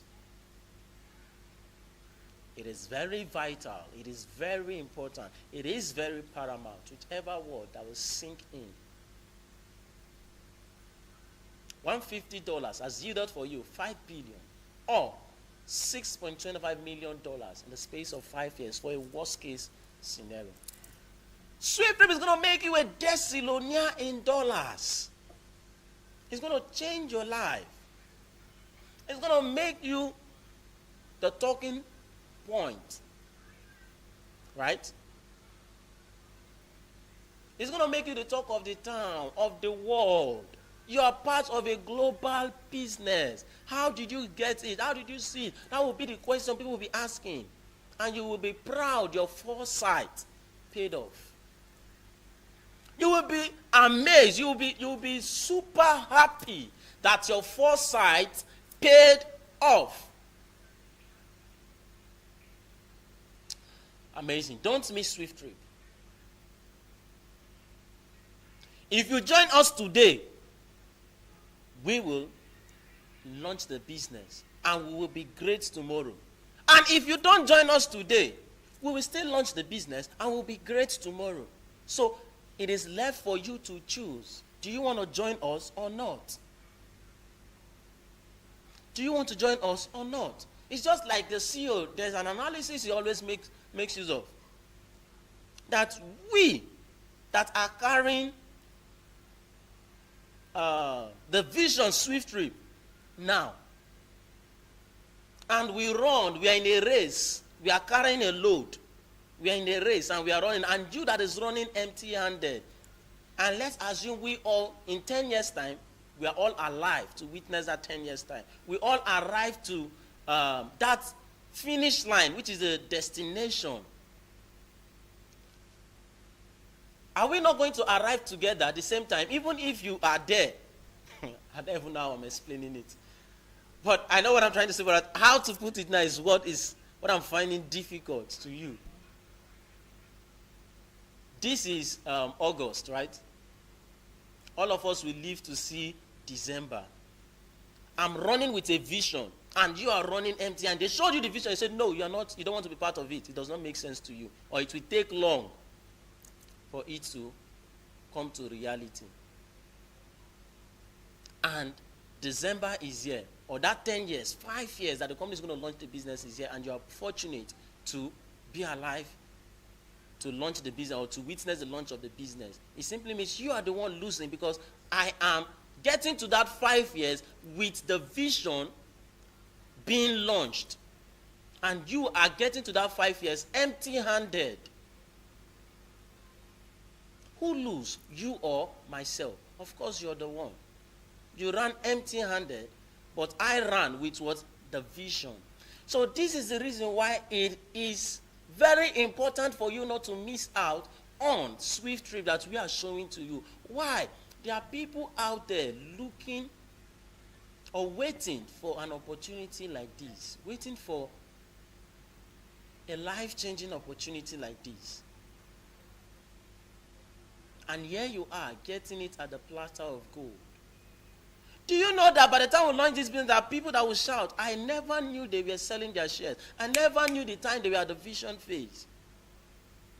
It is very vital. It is very important. It is very paramount. Whichever word that will sink in. $150 has yielded for you $5 billion or $6.25 million in the space of 5 years for a worst case scenario. SWIFTtrip is going to make you a decillonaire in dollars. It's going to change your life. It's going to make you the talking point. Right? It's going to make you the talk of the town, of the world. You are part of a global business. How did you get it? How did you see it? That will be the question people will be asking. And you will be proud your foresight paid off. You will be amazed. You will be super happy that your foresight paid off. Amazing. Don't miss SWIFTtrip. If you join us today, we will launch the business and we will be great tomorrow. And if you don't join us today, we will still launch the business and we'll be great tomorrow. So it is left for you to choose. Do you want to join us or not? Do you want to join us or not? It's just like the CEO. There's an analysis he always makes use of. That we that are carrying the vision SWIFTtrip now, and we run, we are in a race, we are carrying a load, we are in a race and we are running, and you that is running empty-handed, and let's assume we all, in 10 years time, we are all alive to witness that 10 years time. We all arrive to that finish line, which is a destination. Are we not going to arrive together at the same time, even if you are there? I don't even know how I'm explaining it. But I know what I'm trying to say, but how to put it now is what I'm finding difficult to you. This is August, right? All of us will live to see December. I'm running with a vision, and you are running empty, and they showed you the vision. You said, no, you don't want to be part of it. It does not make sense to you, or it will take long for it to come to reality. And December is here, or that 10 years, 5 years that the company is going to launch the business is here, and you are fortunate to be alive to launch the business or to witness the launch of the business. It simply means you are the one losing, because I am getting to that 5 years with the vision being launched, and you are getting to that 5 years empty-handed. Who lose, you or myself? Of course, you're the one. You ran empty-handed, but I ran with what? The vision. So this is the reason why it is very important for you not to miss out on SWIFTtrip that we are showing to you. Why? There are people out there looking or waiting for an opportunity like this, waiting for a life-changing opportunity like this. And here you are, getting it at the platter of gold. Do you know that by the time we launch this business, there are people that will shout, I never knew they were selling their shares. I never knew the time they were at the vision phase.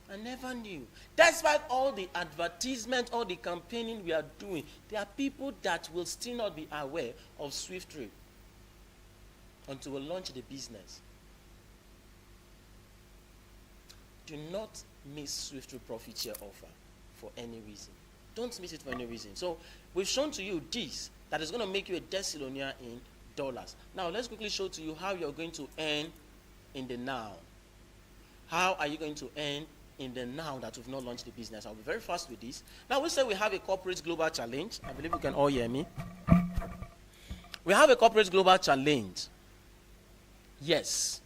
I never knew. Despite all the advertisement, all the campaigning we are doing, there are people that will still not be aware of SWIFTtrip until we launch the business. Do not miss SWIFTtrip profit share offer for any reason. Don't miss it for any reason. So we've shown to you this, that is going to make you a decillonaire in dollars. Now let's quickly show to you how you're going to earn in the now. How are you going to earn in the now that we've not launched the business? I'll be very fast with this. Now we say we have a corporate global challenge. I believe you can all hear me. We have a corporate global challenge. Yes.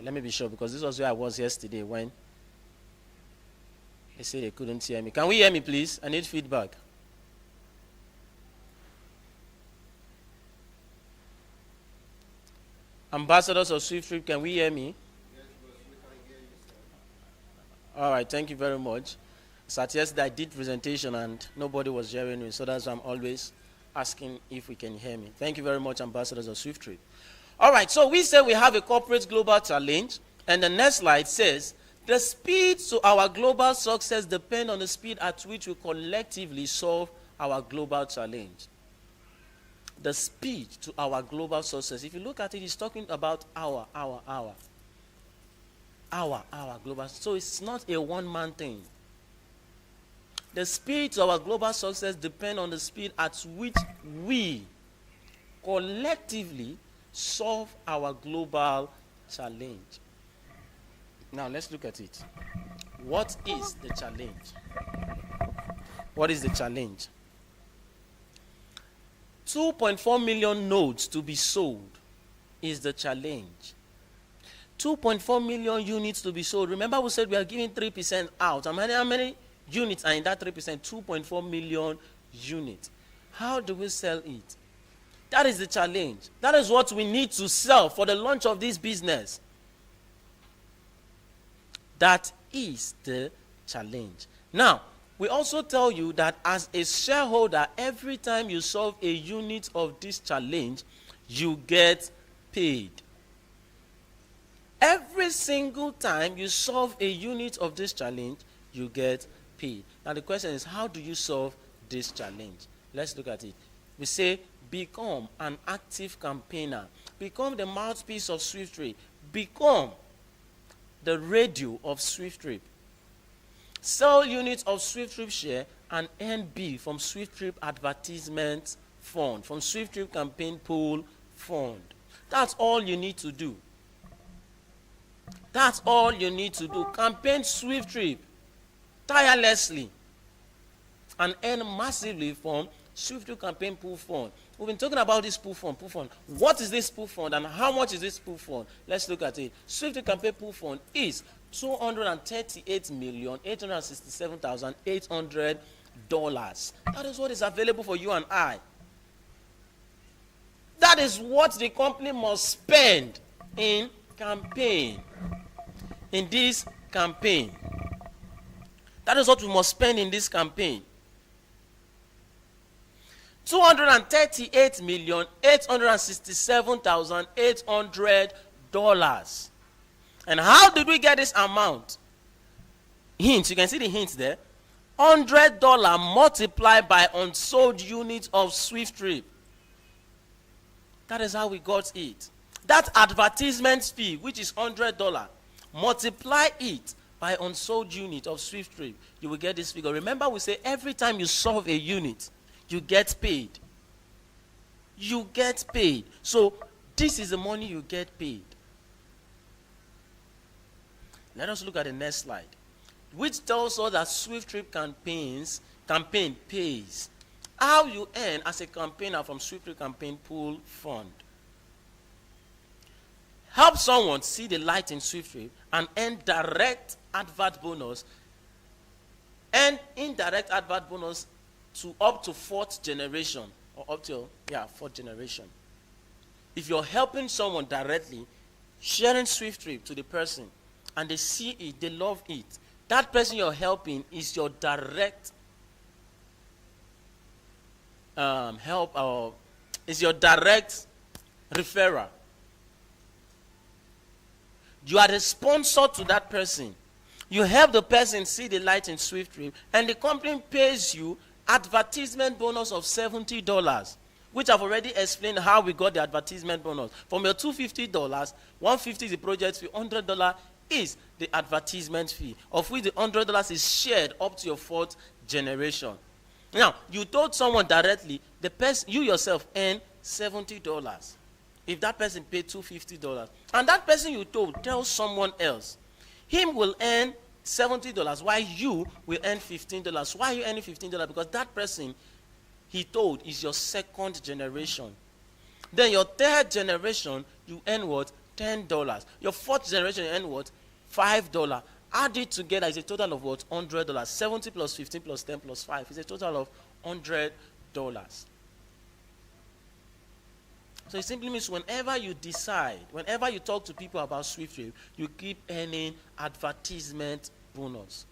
Let me be sure, because this was where I was yesterday when they said they couldn't hear me. Can we hear me, please? I need feedback. Ambassadors of SWIFTtrip, can we hear me? Yes, we can hear you, sir. All right, thank you very much. So yesterday I did presentation and nobody was hearing me, so that's why I'm always asking if we can hear me. Thank you very much, Ambassadors of SWIFTtrip. All right, so we say we have a corporate global challenge, and the next slide says, the speed to our global success depends on the speed at which we collectively solve our global challenge. The speed to our global success. If you look at it, it's talking about our global. So it's not a one-man thing. The speed to our global success depends on the speed at which we collectively solve our global challenge. Now let's look at it. What is the challenge? What is the challenge? 2.4 million nodes to be sold is the challenge. 2.4 million units to be sold. Remember we said we are giving 3% out. How many units are in that 3%? 2.4 million units. How do we sell it? That is the challenge. That is what we need to sell for the launch of this business. That is the challenge. Now, we also tell you that as a shareholder, every time you solve a unit of this challenge, you get paid. Every single time you solve a unit of this challenge, you get paid. Now the question is, how do you solve this challenge? Let's look at it. We say, become an active campaigner. Become the mouthpiece of SWIFTtrip. Become the radio of SWIFTtrip. Sell units of SWIFTtrip share and earn B from SWIFTtrip advertisement fund, from SWIFTtrip campaign pool fund. That's all you need to do. That's all you need to do. Campaign SWIFTtrip tirelessly and earn massively from SWIFTtrip campaign pool fund. We've been talking about this pool fund. What is this pool fund and how much is this pool fund? Let's look at it. SWIFTtrip campaign pool fund is $238,867,800. That is what is available for you and I. That is what the company must spend in campaign. In this campaign. That is what we must spend in this campaign. $238,867,800. And how did we get this amount? Hint, you can see the hint there. $100 multiplied by unsold units of SWIFTtrip. That is how we got it. That advertisement fee, which is $100, multiply it by unsold unit of SWIFTtrip, you will get this figure. Remember, we say every time you solve a unit, you get paid. You get paid. So this is the money you get paid. Let us look at the next slide, which tells us that SWIFTtrip campaign pays. How you earn as a campaigner from SWIFTtrip campaign pool fund. Help someone see the light in SWIFTtrip and earn direct advert bonus and indirect advert bonus to up to 4th generation or up to 4th generation. If you're helping someone directly, sharing SWIFTtrip to the person and they see it, they love it, that person you're helping is your direct help or is your direct referrer. You are the sponsor to that person. You help the person see the light in SWIFTtrip, and the company pays you advertisement bonus of $70, which I've already explained how we got the advertisement bonus. From your $250, $150 is the project fee, $100 is the advertisement fee, of which the $100 is shared up to your 4th generation. Now, you told someone directly, the person, you yourself earn $70. If that person paid $250, and that person you told tells someone else, him will earn $70, while you will earn $15. Why are you earning $15? Because that person he told is your 2nd generation. Then your 3rd generation, you earn what? $10. Your fourth generation, you earn what? $5. Add it together, it's a total of what? $100. 70 plus 15 plus 10 plus 5 is a total of $100. So it simply means whenever you decide, whenever you talk to people about SWIFTtrip, you keep earning advertisement bonus.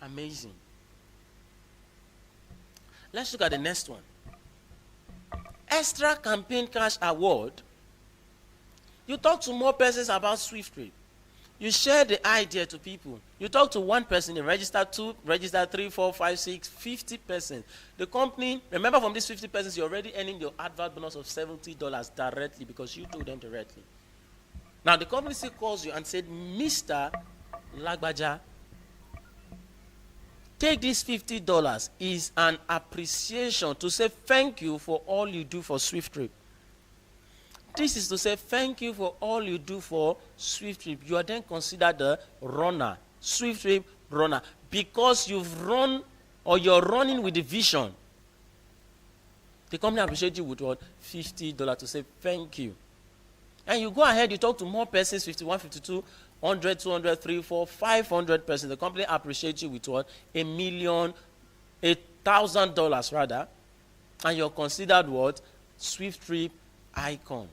Amazing. Let's look at the next one. Extra campaign cash award. You talk to more persons about SWIFTtrip. You share the idea to people. You talk to one person, you register 2, register 3, 4, 5, 6, 50 persons. The company, remember from these 50 persons, you're already earning your advert bonus of $70 directly because you told them directly. Now the company still calls you and said, Mr. Lagbaja, take this $50 is an appreciation to say thank you for all you do for SWIFTtrip. This is to say thank you for all you do for SWIFTtrip. You are then considered the runner, SWIFTtrip runner, because you've run or you're running with the vision. The company appreciates you with what? $50 to say thank you. And you go ahead, you talk to more persons, 51, 52, 100, 200, 3, 4, 500 persons. The company appreciates you with what? $1,000 rather. And you're considered what? SWIFTtrip icon.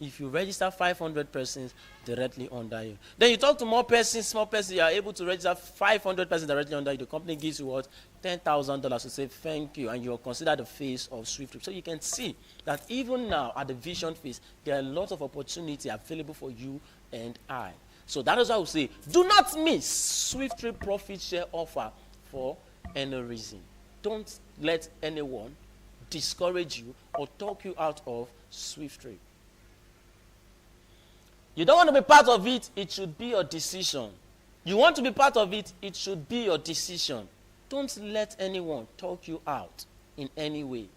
If you register 500 persons directly under you. Then you talk to more persons, small persons, you are able to register 500 persons directly under you. The company gives you what? $10,000 to say thank you, and you are considered the face of SWIFTtrip. So you can see that even now at the vision phase, there are lots of opportunity available for you and I. So that is why we say, do not miss SWIFTtrip profit share offer for any reason. Don't let anyone discourage you or talk you out of SWIFTtrip. You don't want to be part of it, it should be your decision. You want to be part of it, it should be your decision. Don't let anyone talk you out in any way.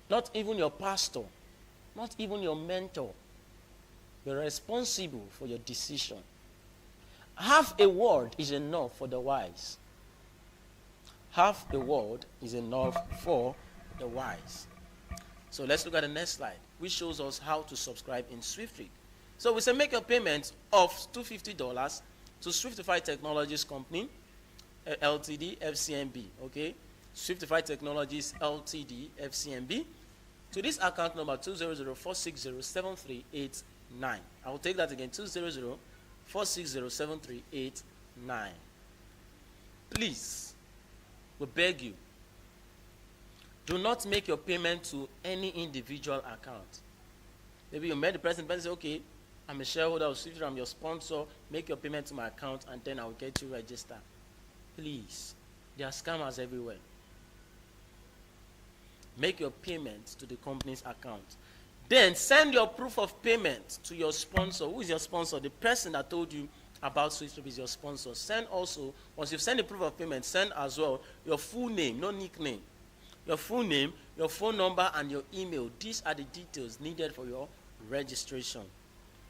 Not even your pastor, not even your mentor. Be responsible for your decision. Half a word is enough for the wise. Half a word is enough for the wise. So let's look at the next slide, which shows us how to subscribe in SWIFTtrip. So we say make a payment of $250 to SWIFTIFY Technologies Company, LTD, FCMB, okay? SWIFTIFY Technologies LTD, FCMB, to this account number 200-460-7389. I will take that again, 200-460-7389. Please, we beg you, do not make your payment to any individual account. Maybe you met the person say, okay, I'm a shareholder of SWIFTtrip, I'm your sponsor, make your payment to my account and then I'll get you registered. Please, there are scammers everywhere. Make your payment to the company's account. Then send your proof of payment to your sponsor. Who is your sponsor? The person that told you about SWIFTtrip is your sponsor. Send also, once you've sent the proof of payment, send as well your full name, no nickname. Your full name, your phone number, and your email. These are the details needed for your registration.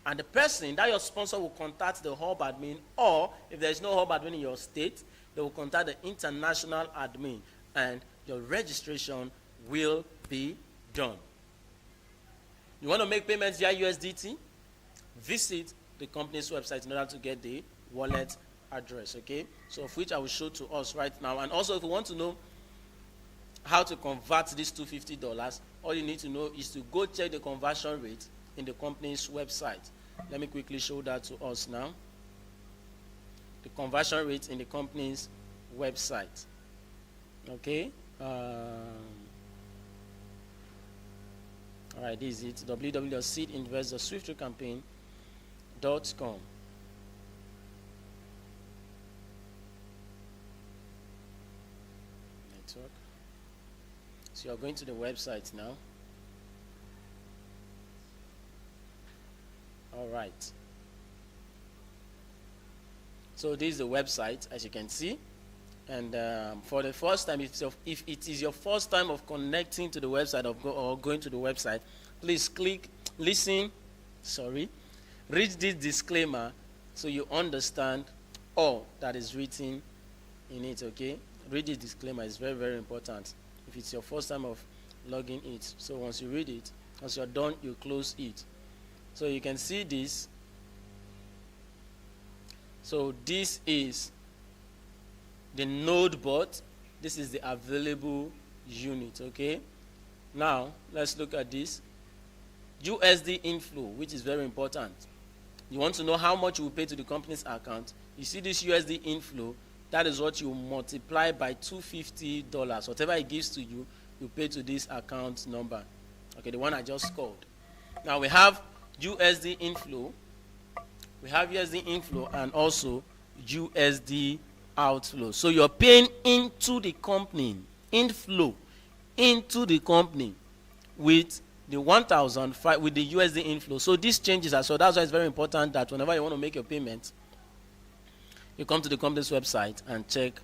And the person that your sponsor will contact the hub admin, or if there is no hub admin in your state, they will contact the international admin, and your registration will be done. You want to make payments via USDT? Visit the company's website in order to get the wallet address, okay? So of which I will show to us right now. And also if you want to know how to convert this $250, all you need to know is to go check the conversion rate in the company's website. Let me quickly show that to us now. The conversion rate in the company's website. Okay. All right, this is it. www.SWIFTtripCampaign.com. Network. So you're going to the website now. All right. So this is the website, as you can see. And for the first time, if it is your first time of connecting to the website or going to the website, please read this disclaimer so you understand all that is written in it, okay? Read this disclaimer, it's very, very important. If it's your first time of logging it. So once you read it, once you're done, you close it. So you can see this. So this is the node bot. This is the available unit. Okay. Now let's look at this USD inflow, which is very important. You want to know how much you will pay to the company's account. You see this USD inflow, that is what you multiply by $250. Whatever it gives to you, you pay to this account number. Okay, the one I just called. Now we have USD inflow. We have USD inflow and also USD outflow. So you're paying into the company, inflow into the company with the 1,005 with the USD inflow. So this changes as well. That's why it's very important that whenever you want to make your payment, you come to the company's website and check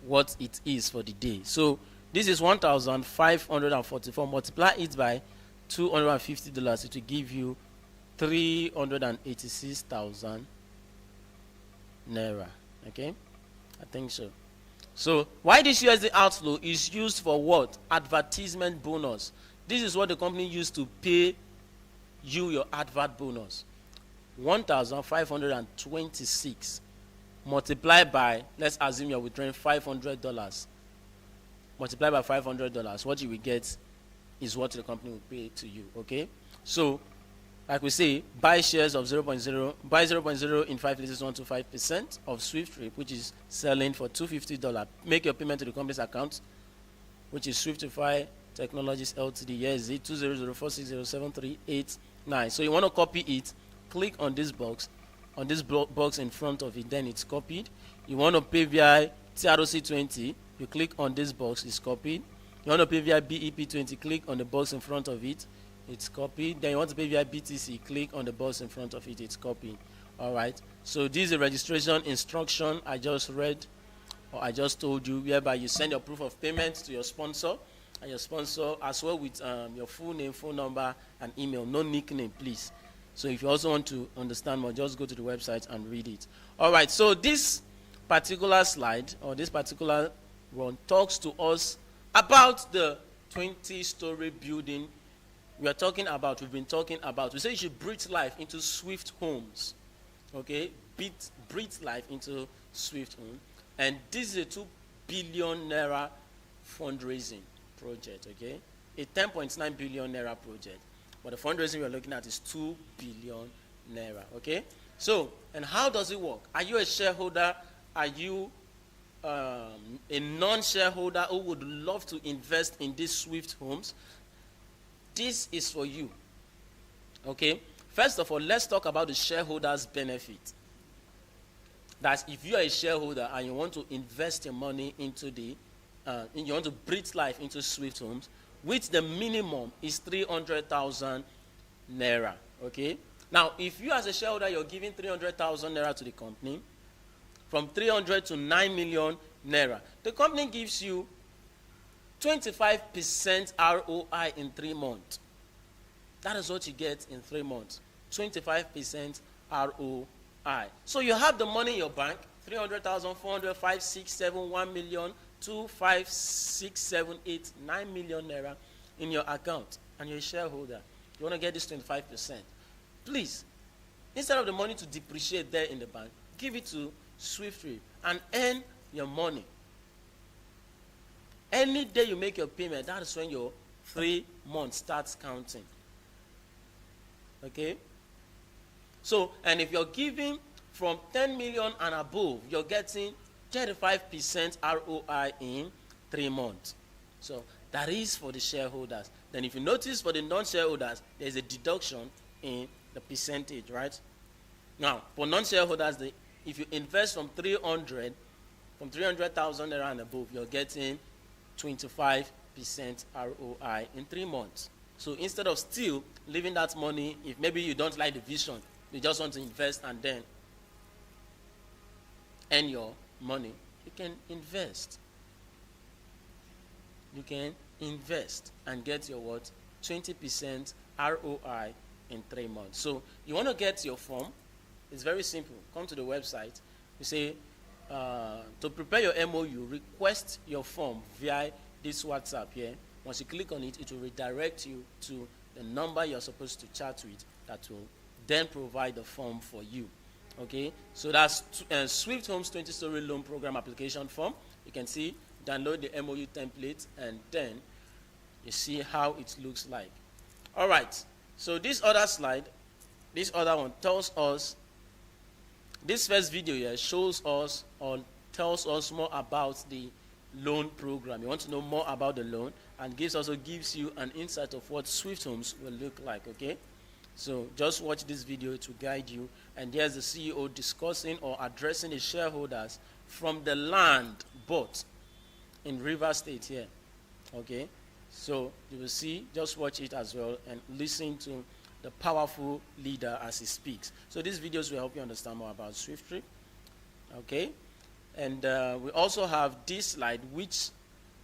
what it is for the day. So this is 1,544. Multiply it by $250. It will give you 386,000 naira. Okay, I think so. So why this USD outflow is used for what? Advertisement bonus. This is what the company used to pay you your advert bonus. 1,526 multiplied by, let's assume you're withdrawing $500. Multiplied by $500, what you will get is what the company will pay to you. Okay, so like we say, buy shares of 0.0, buy 0.0 in 5 places 125% of SWIFTtrip, which is selling for $250. Make your payment to the company's account, which is SWIFTIFY Technologies LTD. Here is it, 200460738. So you want to copy it, click on this box, box in front of it, then it's copied. You want to pay via TROC20, you click on this box, it's copied. You want to pay via BEP20, click on the box in front of it, it's copied. Then you want to pay via BTC, click on the box in front of it, it's copied. Alright, so this is a registration instruction I just read, or I just told you, whereby you send your proof of payment to your sponsor, and your sponsor as well with your full name, phone number, and email. No nickname, please. So if you also want to understand more, just go to the website and read it. All right, so this particular slide, or this particular one, talks to us about the 20-story building we've been talking about. We say you should breathe life into Swift homes. Okay, breathe life into Swift home. And this is a 2 billion naira fundraising project, okay? A 10.9 billion naira project. But the fundraising we're looking at is 2 billion naira, okay? So, and how does it work? Are you a shareholder? Are you a non-shareholder who would love to invest in these Swift homes? This is for you, okay? First of all, let's talk about the shareholders' benefit. That if you are a shareholder and you want to invest your money into you want to breathe life into Swift homes, which the minimum is 300,000 naira. Okay. Now, if you as a shareholder you're giving 300,000 naira to the company, from 300 to 9 million naira, the company gives you 25% ROI in 3 months. That is what you get in 3 months. 25% ROI. So you have the money in your bank, 300,000, 400, 5, 6, 7, 1 million, 2, 5, 6, 7, 8, 9 million naira in your account, and you're a shareholder. You want to get this 25%. Please, instead of the money to depreciate there in the bank, give it to SWIFTtrip and earn your money. Any day you make your payment, that is when your 3 months starts counting. Okay? So, and if you're giving from 10 million and above, you're getting 35% ROI in 3 months. So that is for the shareholders. Then if you notice for the non-shareholders, there's a deduction in the percentage, right? Now, for non-shareholders, if you invest from 300,000 naira and above, you're getting 25% ROI in 3 months. So instead of still leaving that money, if maybe you don't like the vision, you just want to invest and then earn your money, you can invest. You can invest and get your what? 20% ROI in 3 months. So you want to get your form. It's very simple. Come to the website. You say, to prepare your MOU, request your form via this WhatsApp here. Once you click on it, it will redirect you to the number you're supposed to chat with that will then provide the form for you. Okay, so that's Swift Home's 20-story loan program application form. You can see, download the MOU template, and then you see how it looks like. All right, so this other slide, this other one tells us, this first video here shows us or tells us more about the loan program. You want to know more about the loan, and also gives you an insight of what Swift Homes will look like, okay? So just watch this video, it will guide you. And here's the CEO discussing or addressing the shareholders from the land bought in Rivers State here, okay? So you will see, just watch it as well and listen to the powerful leader as he speaks. So these videos will help you understand more about SWIFTtrip, okay? And we also have this slide which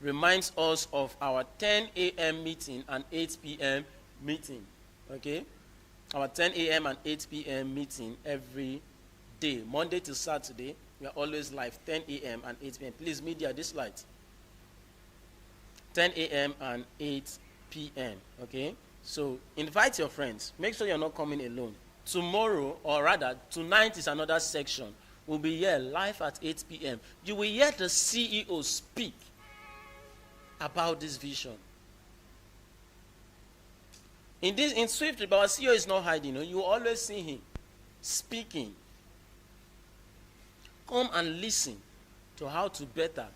reminds us of our 10 a.m. meeting and 8 p.m. meeting, okay? Our 10 a.m. and 8 p.m. meeting every day, Monday to Saturday. We are always live, 10 a.m. and 8 p.m. Please, media, this light. 10 a.m. and 8 p.m., okay? So invite your friends. Make sure you're not coming alone. Tomorrow, or rather, tonight is another section. We'll be here live at 8 p.m. You will hear the CEO speak about this vision. In SWIFTtrip, our CEO is not hiding. You will always see him speaking. Come and listen to how to better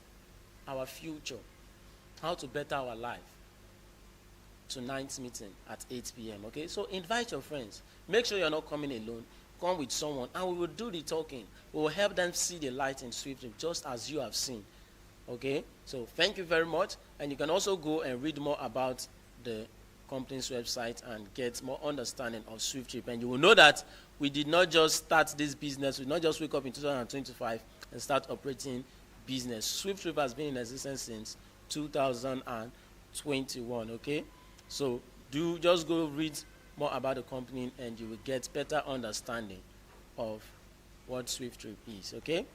our future, how to better our life. Tonight's meeting at 8 p.m. Okay, so invite your friends. Make sure you're not coming alone. Come with someone, and we will do the talking. We will help them see the light in SWIFTtrip, just as you have seen. Okay, so thank you very much, and you can also go and read more about the company's website and get more understanding of SWIFTtrip. And you will know that we did not just start this business. We did not just wake up in 2025 and start operating business. SWIFTtrip has been in existence since 2021. Okay, so do just go read more about the company, and you will get better understanding of what SWIFTtrip is. Okay,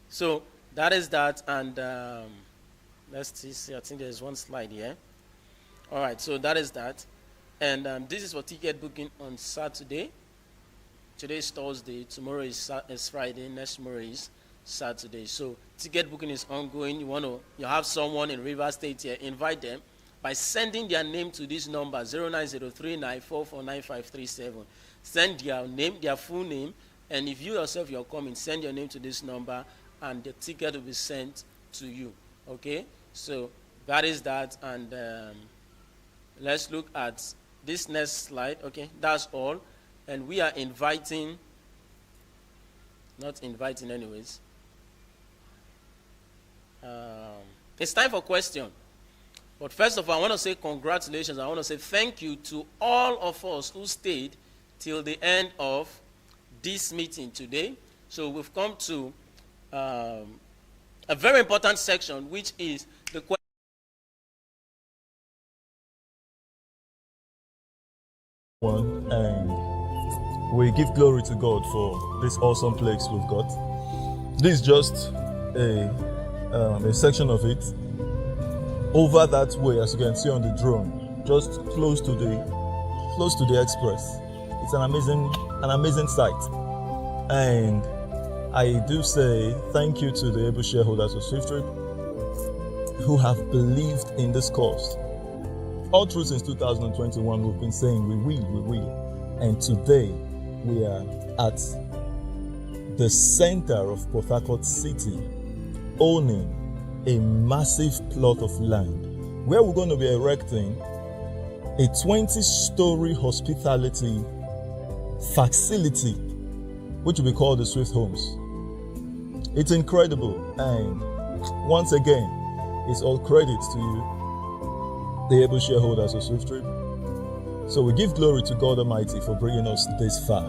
so that is that, and let's see. I think there's one slide here. All right, so that is that, and this is for ticket booking on Saturday. Today is Thursday. Tomorrow is Friday. Next tomorrow is Saturday. So ticket booking is ongoing. You have someone in Rivers State here. Invite them by sending their name to this number 09039449537. Send their name, their full name, and if you yourself you're coming, send your name to this number, and the ticket will be sent to you. Okay, so that is that, and let's look at this next slide. Okay, that's all, and we are inviting, not inviting anyways. It's time for question. But first of all, I want to say congratulations. I want to say thank you to all of us who stayed till the end of this meeting today. So we've come to a very important section, which is the question. And we give glory to God for this awesome place we've got. This is just a section of it. Over that way, as you can see on the drone, just close to the express. It's an amazing sight. And I do say thank you to the able shareholders of SWIFTtrip who have believed in this cause. All through since 2021, we've been saying we will. And today, we are at the center of Port Harcourt City, owning a massive plot of land where we're going to be erecting a 20-story hospitality facility, which will be called the Swift Homes. It's incredible, and once again, it's all credit to you, the able shareholders of SWIFTtrip. So we give glory to God Almighty for bringing us this far.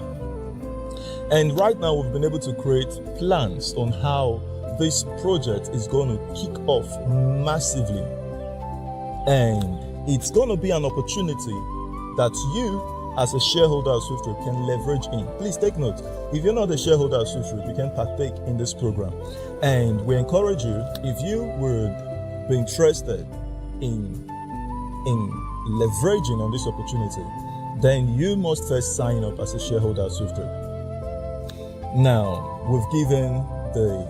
And right now, we've been able to create plans on how this project is going to kick off massively, and it's going to be an opportunity that you as a shareholder of SWIFTtrip can leverage in. Please take note, if you're not a shareholder of SWIFTtrip, you can partake in this program, and we encourage you, if you would be interested in in leveraging on this opportunity, then you must first sign up as a shareholder at SWIFTtrip. Now, we've given the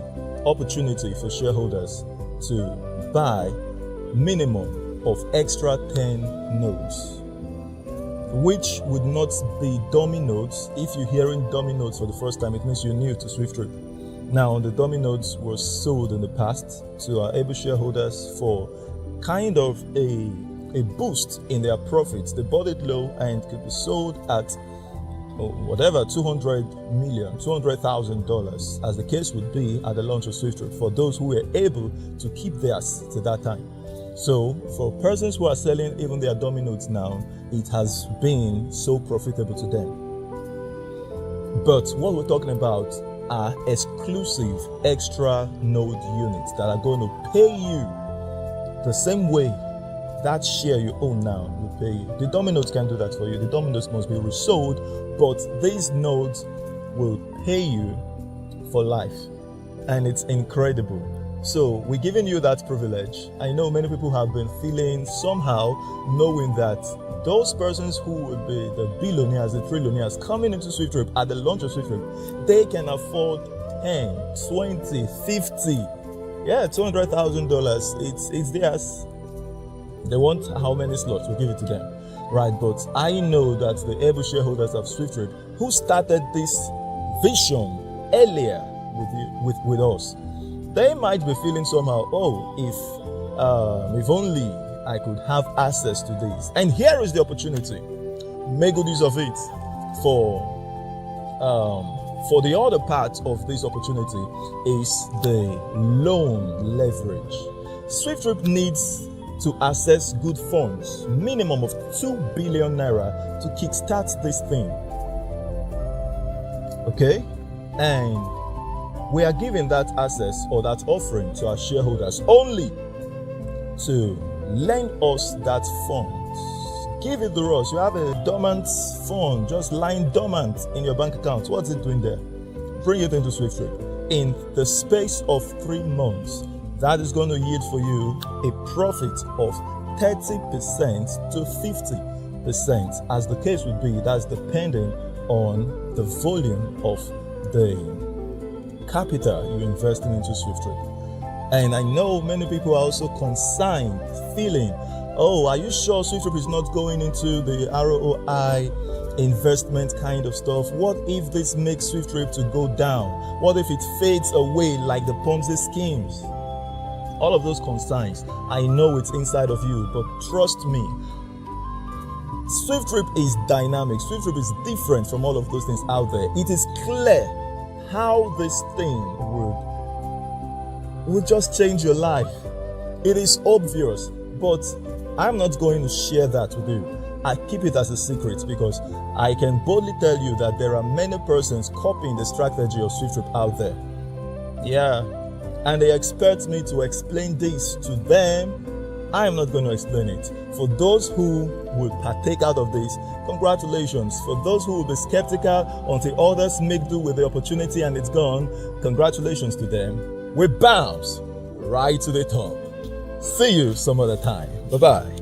opportunity for shareholders to buy minimum of extra 10 nodes, which would not be dummy nodes. If you're hearing dummy nodes for the first time, it means you're new to SWIFTtrip. Now, the dummy nodes were sold in the past to our able shareholders for kind of a boost in their profits. They bought it low and could be sold at whatever, $200,000 as the case would be at the launch of SWIFTtrip for those who were able to keep theirs to that time. So for persons who are selling even their dummy nodes now, it has been so profitable to them. But what we're talking about are exclusive extra node units that are going to pay you the same way that share you own now will pay you. The dummy nodes can't do that for you. The dummy nodes must be resold, but these nodes will pay you for life. And it's incredible. So we're giving you that privilege. I know many people have been feeling somehow knowing that those persons who would be the billionaires, the trillionaires coming into SWIFTtrip at the launch of SWIFTtrip, they can afford 10, 20, 50, $200,000. It's theirs. They want how many slots, we give it to them, right? But I know that the able shareholders of SWIFTtrip who started this vision earlier with us, they might be feeling somehow, if only I could have access to this. And here is the opportunity. Make good use of it. For the other part of this opportunity is the loan leverage. SWIFTtrip needs to access good funds, minimum of 2 billion naira to kickstart this thing. Okay? And we are giving that access or that offering to our shareholders only to lend us that funds. Give it to us. You have a dormant fund just lying dormant in your bank account. What's it doing there? Bring it into SWIFTtrip. In the space of 3 months, that is going to yield for you a profit of 30% to 50%, as the case would be. That's depending on the volume of the capital you're investing into SWIFTtrip. And I know many people are also concerned, feeling, are you sure SWIFTtrip is not going into the ROI investment kind of stuff? What if this makes SWIFTtrip to go down? What if it fades away like the Ponzi schemes? All of those concerns, I know it's inside of you, but trust me, SWIFTtrip is dynamic. SWIFTtrip is different from all of those things out there. It is clear how this thing would just change your life. It is obvious, but I'm not going to share that with you. I keep it as a secret because I can boldly tell you that there are many persons copying the strategy of SWIFTtrip out there. Yeah. And they expect me to explain this to them. I am not going to explain it. For those who will partake out of this, congratulations. For those who will be skeptical until others make do with the opportunity and it's gone, congratulations to them. We bounce right to the top. See you some other time. Bye-bye.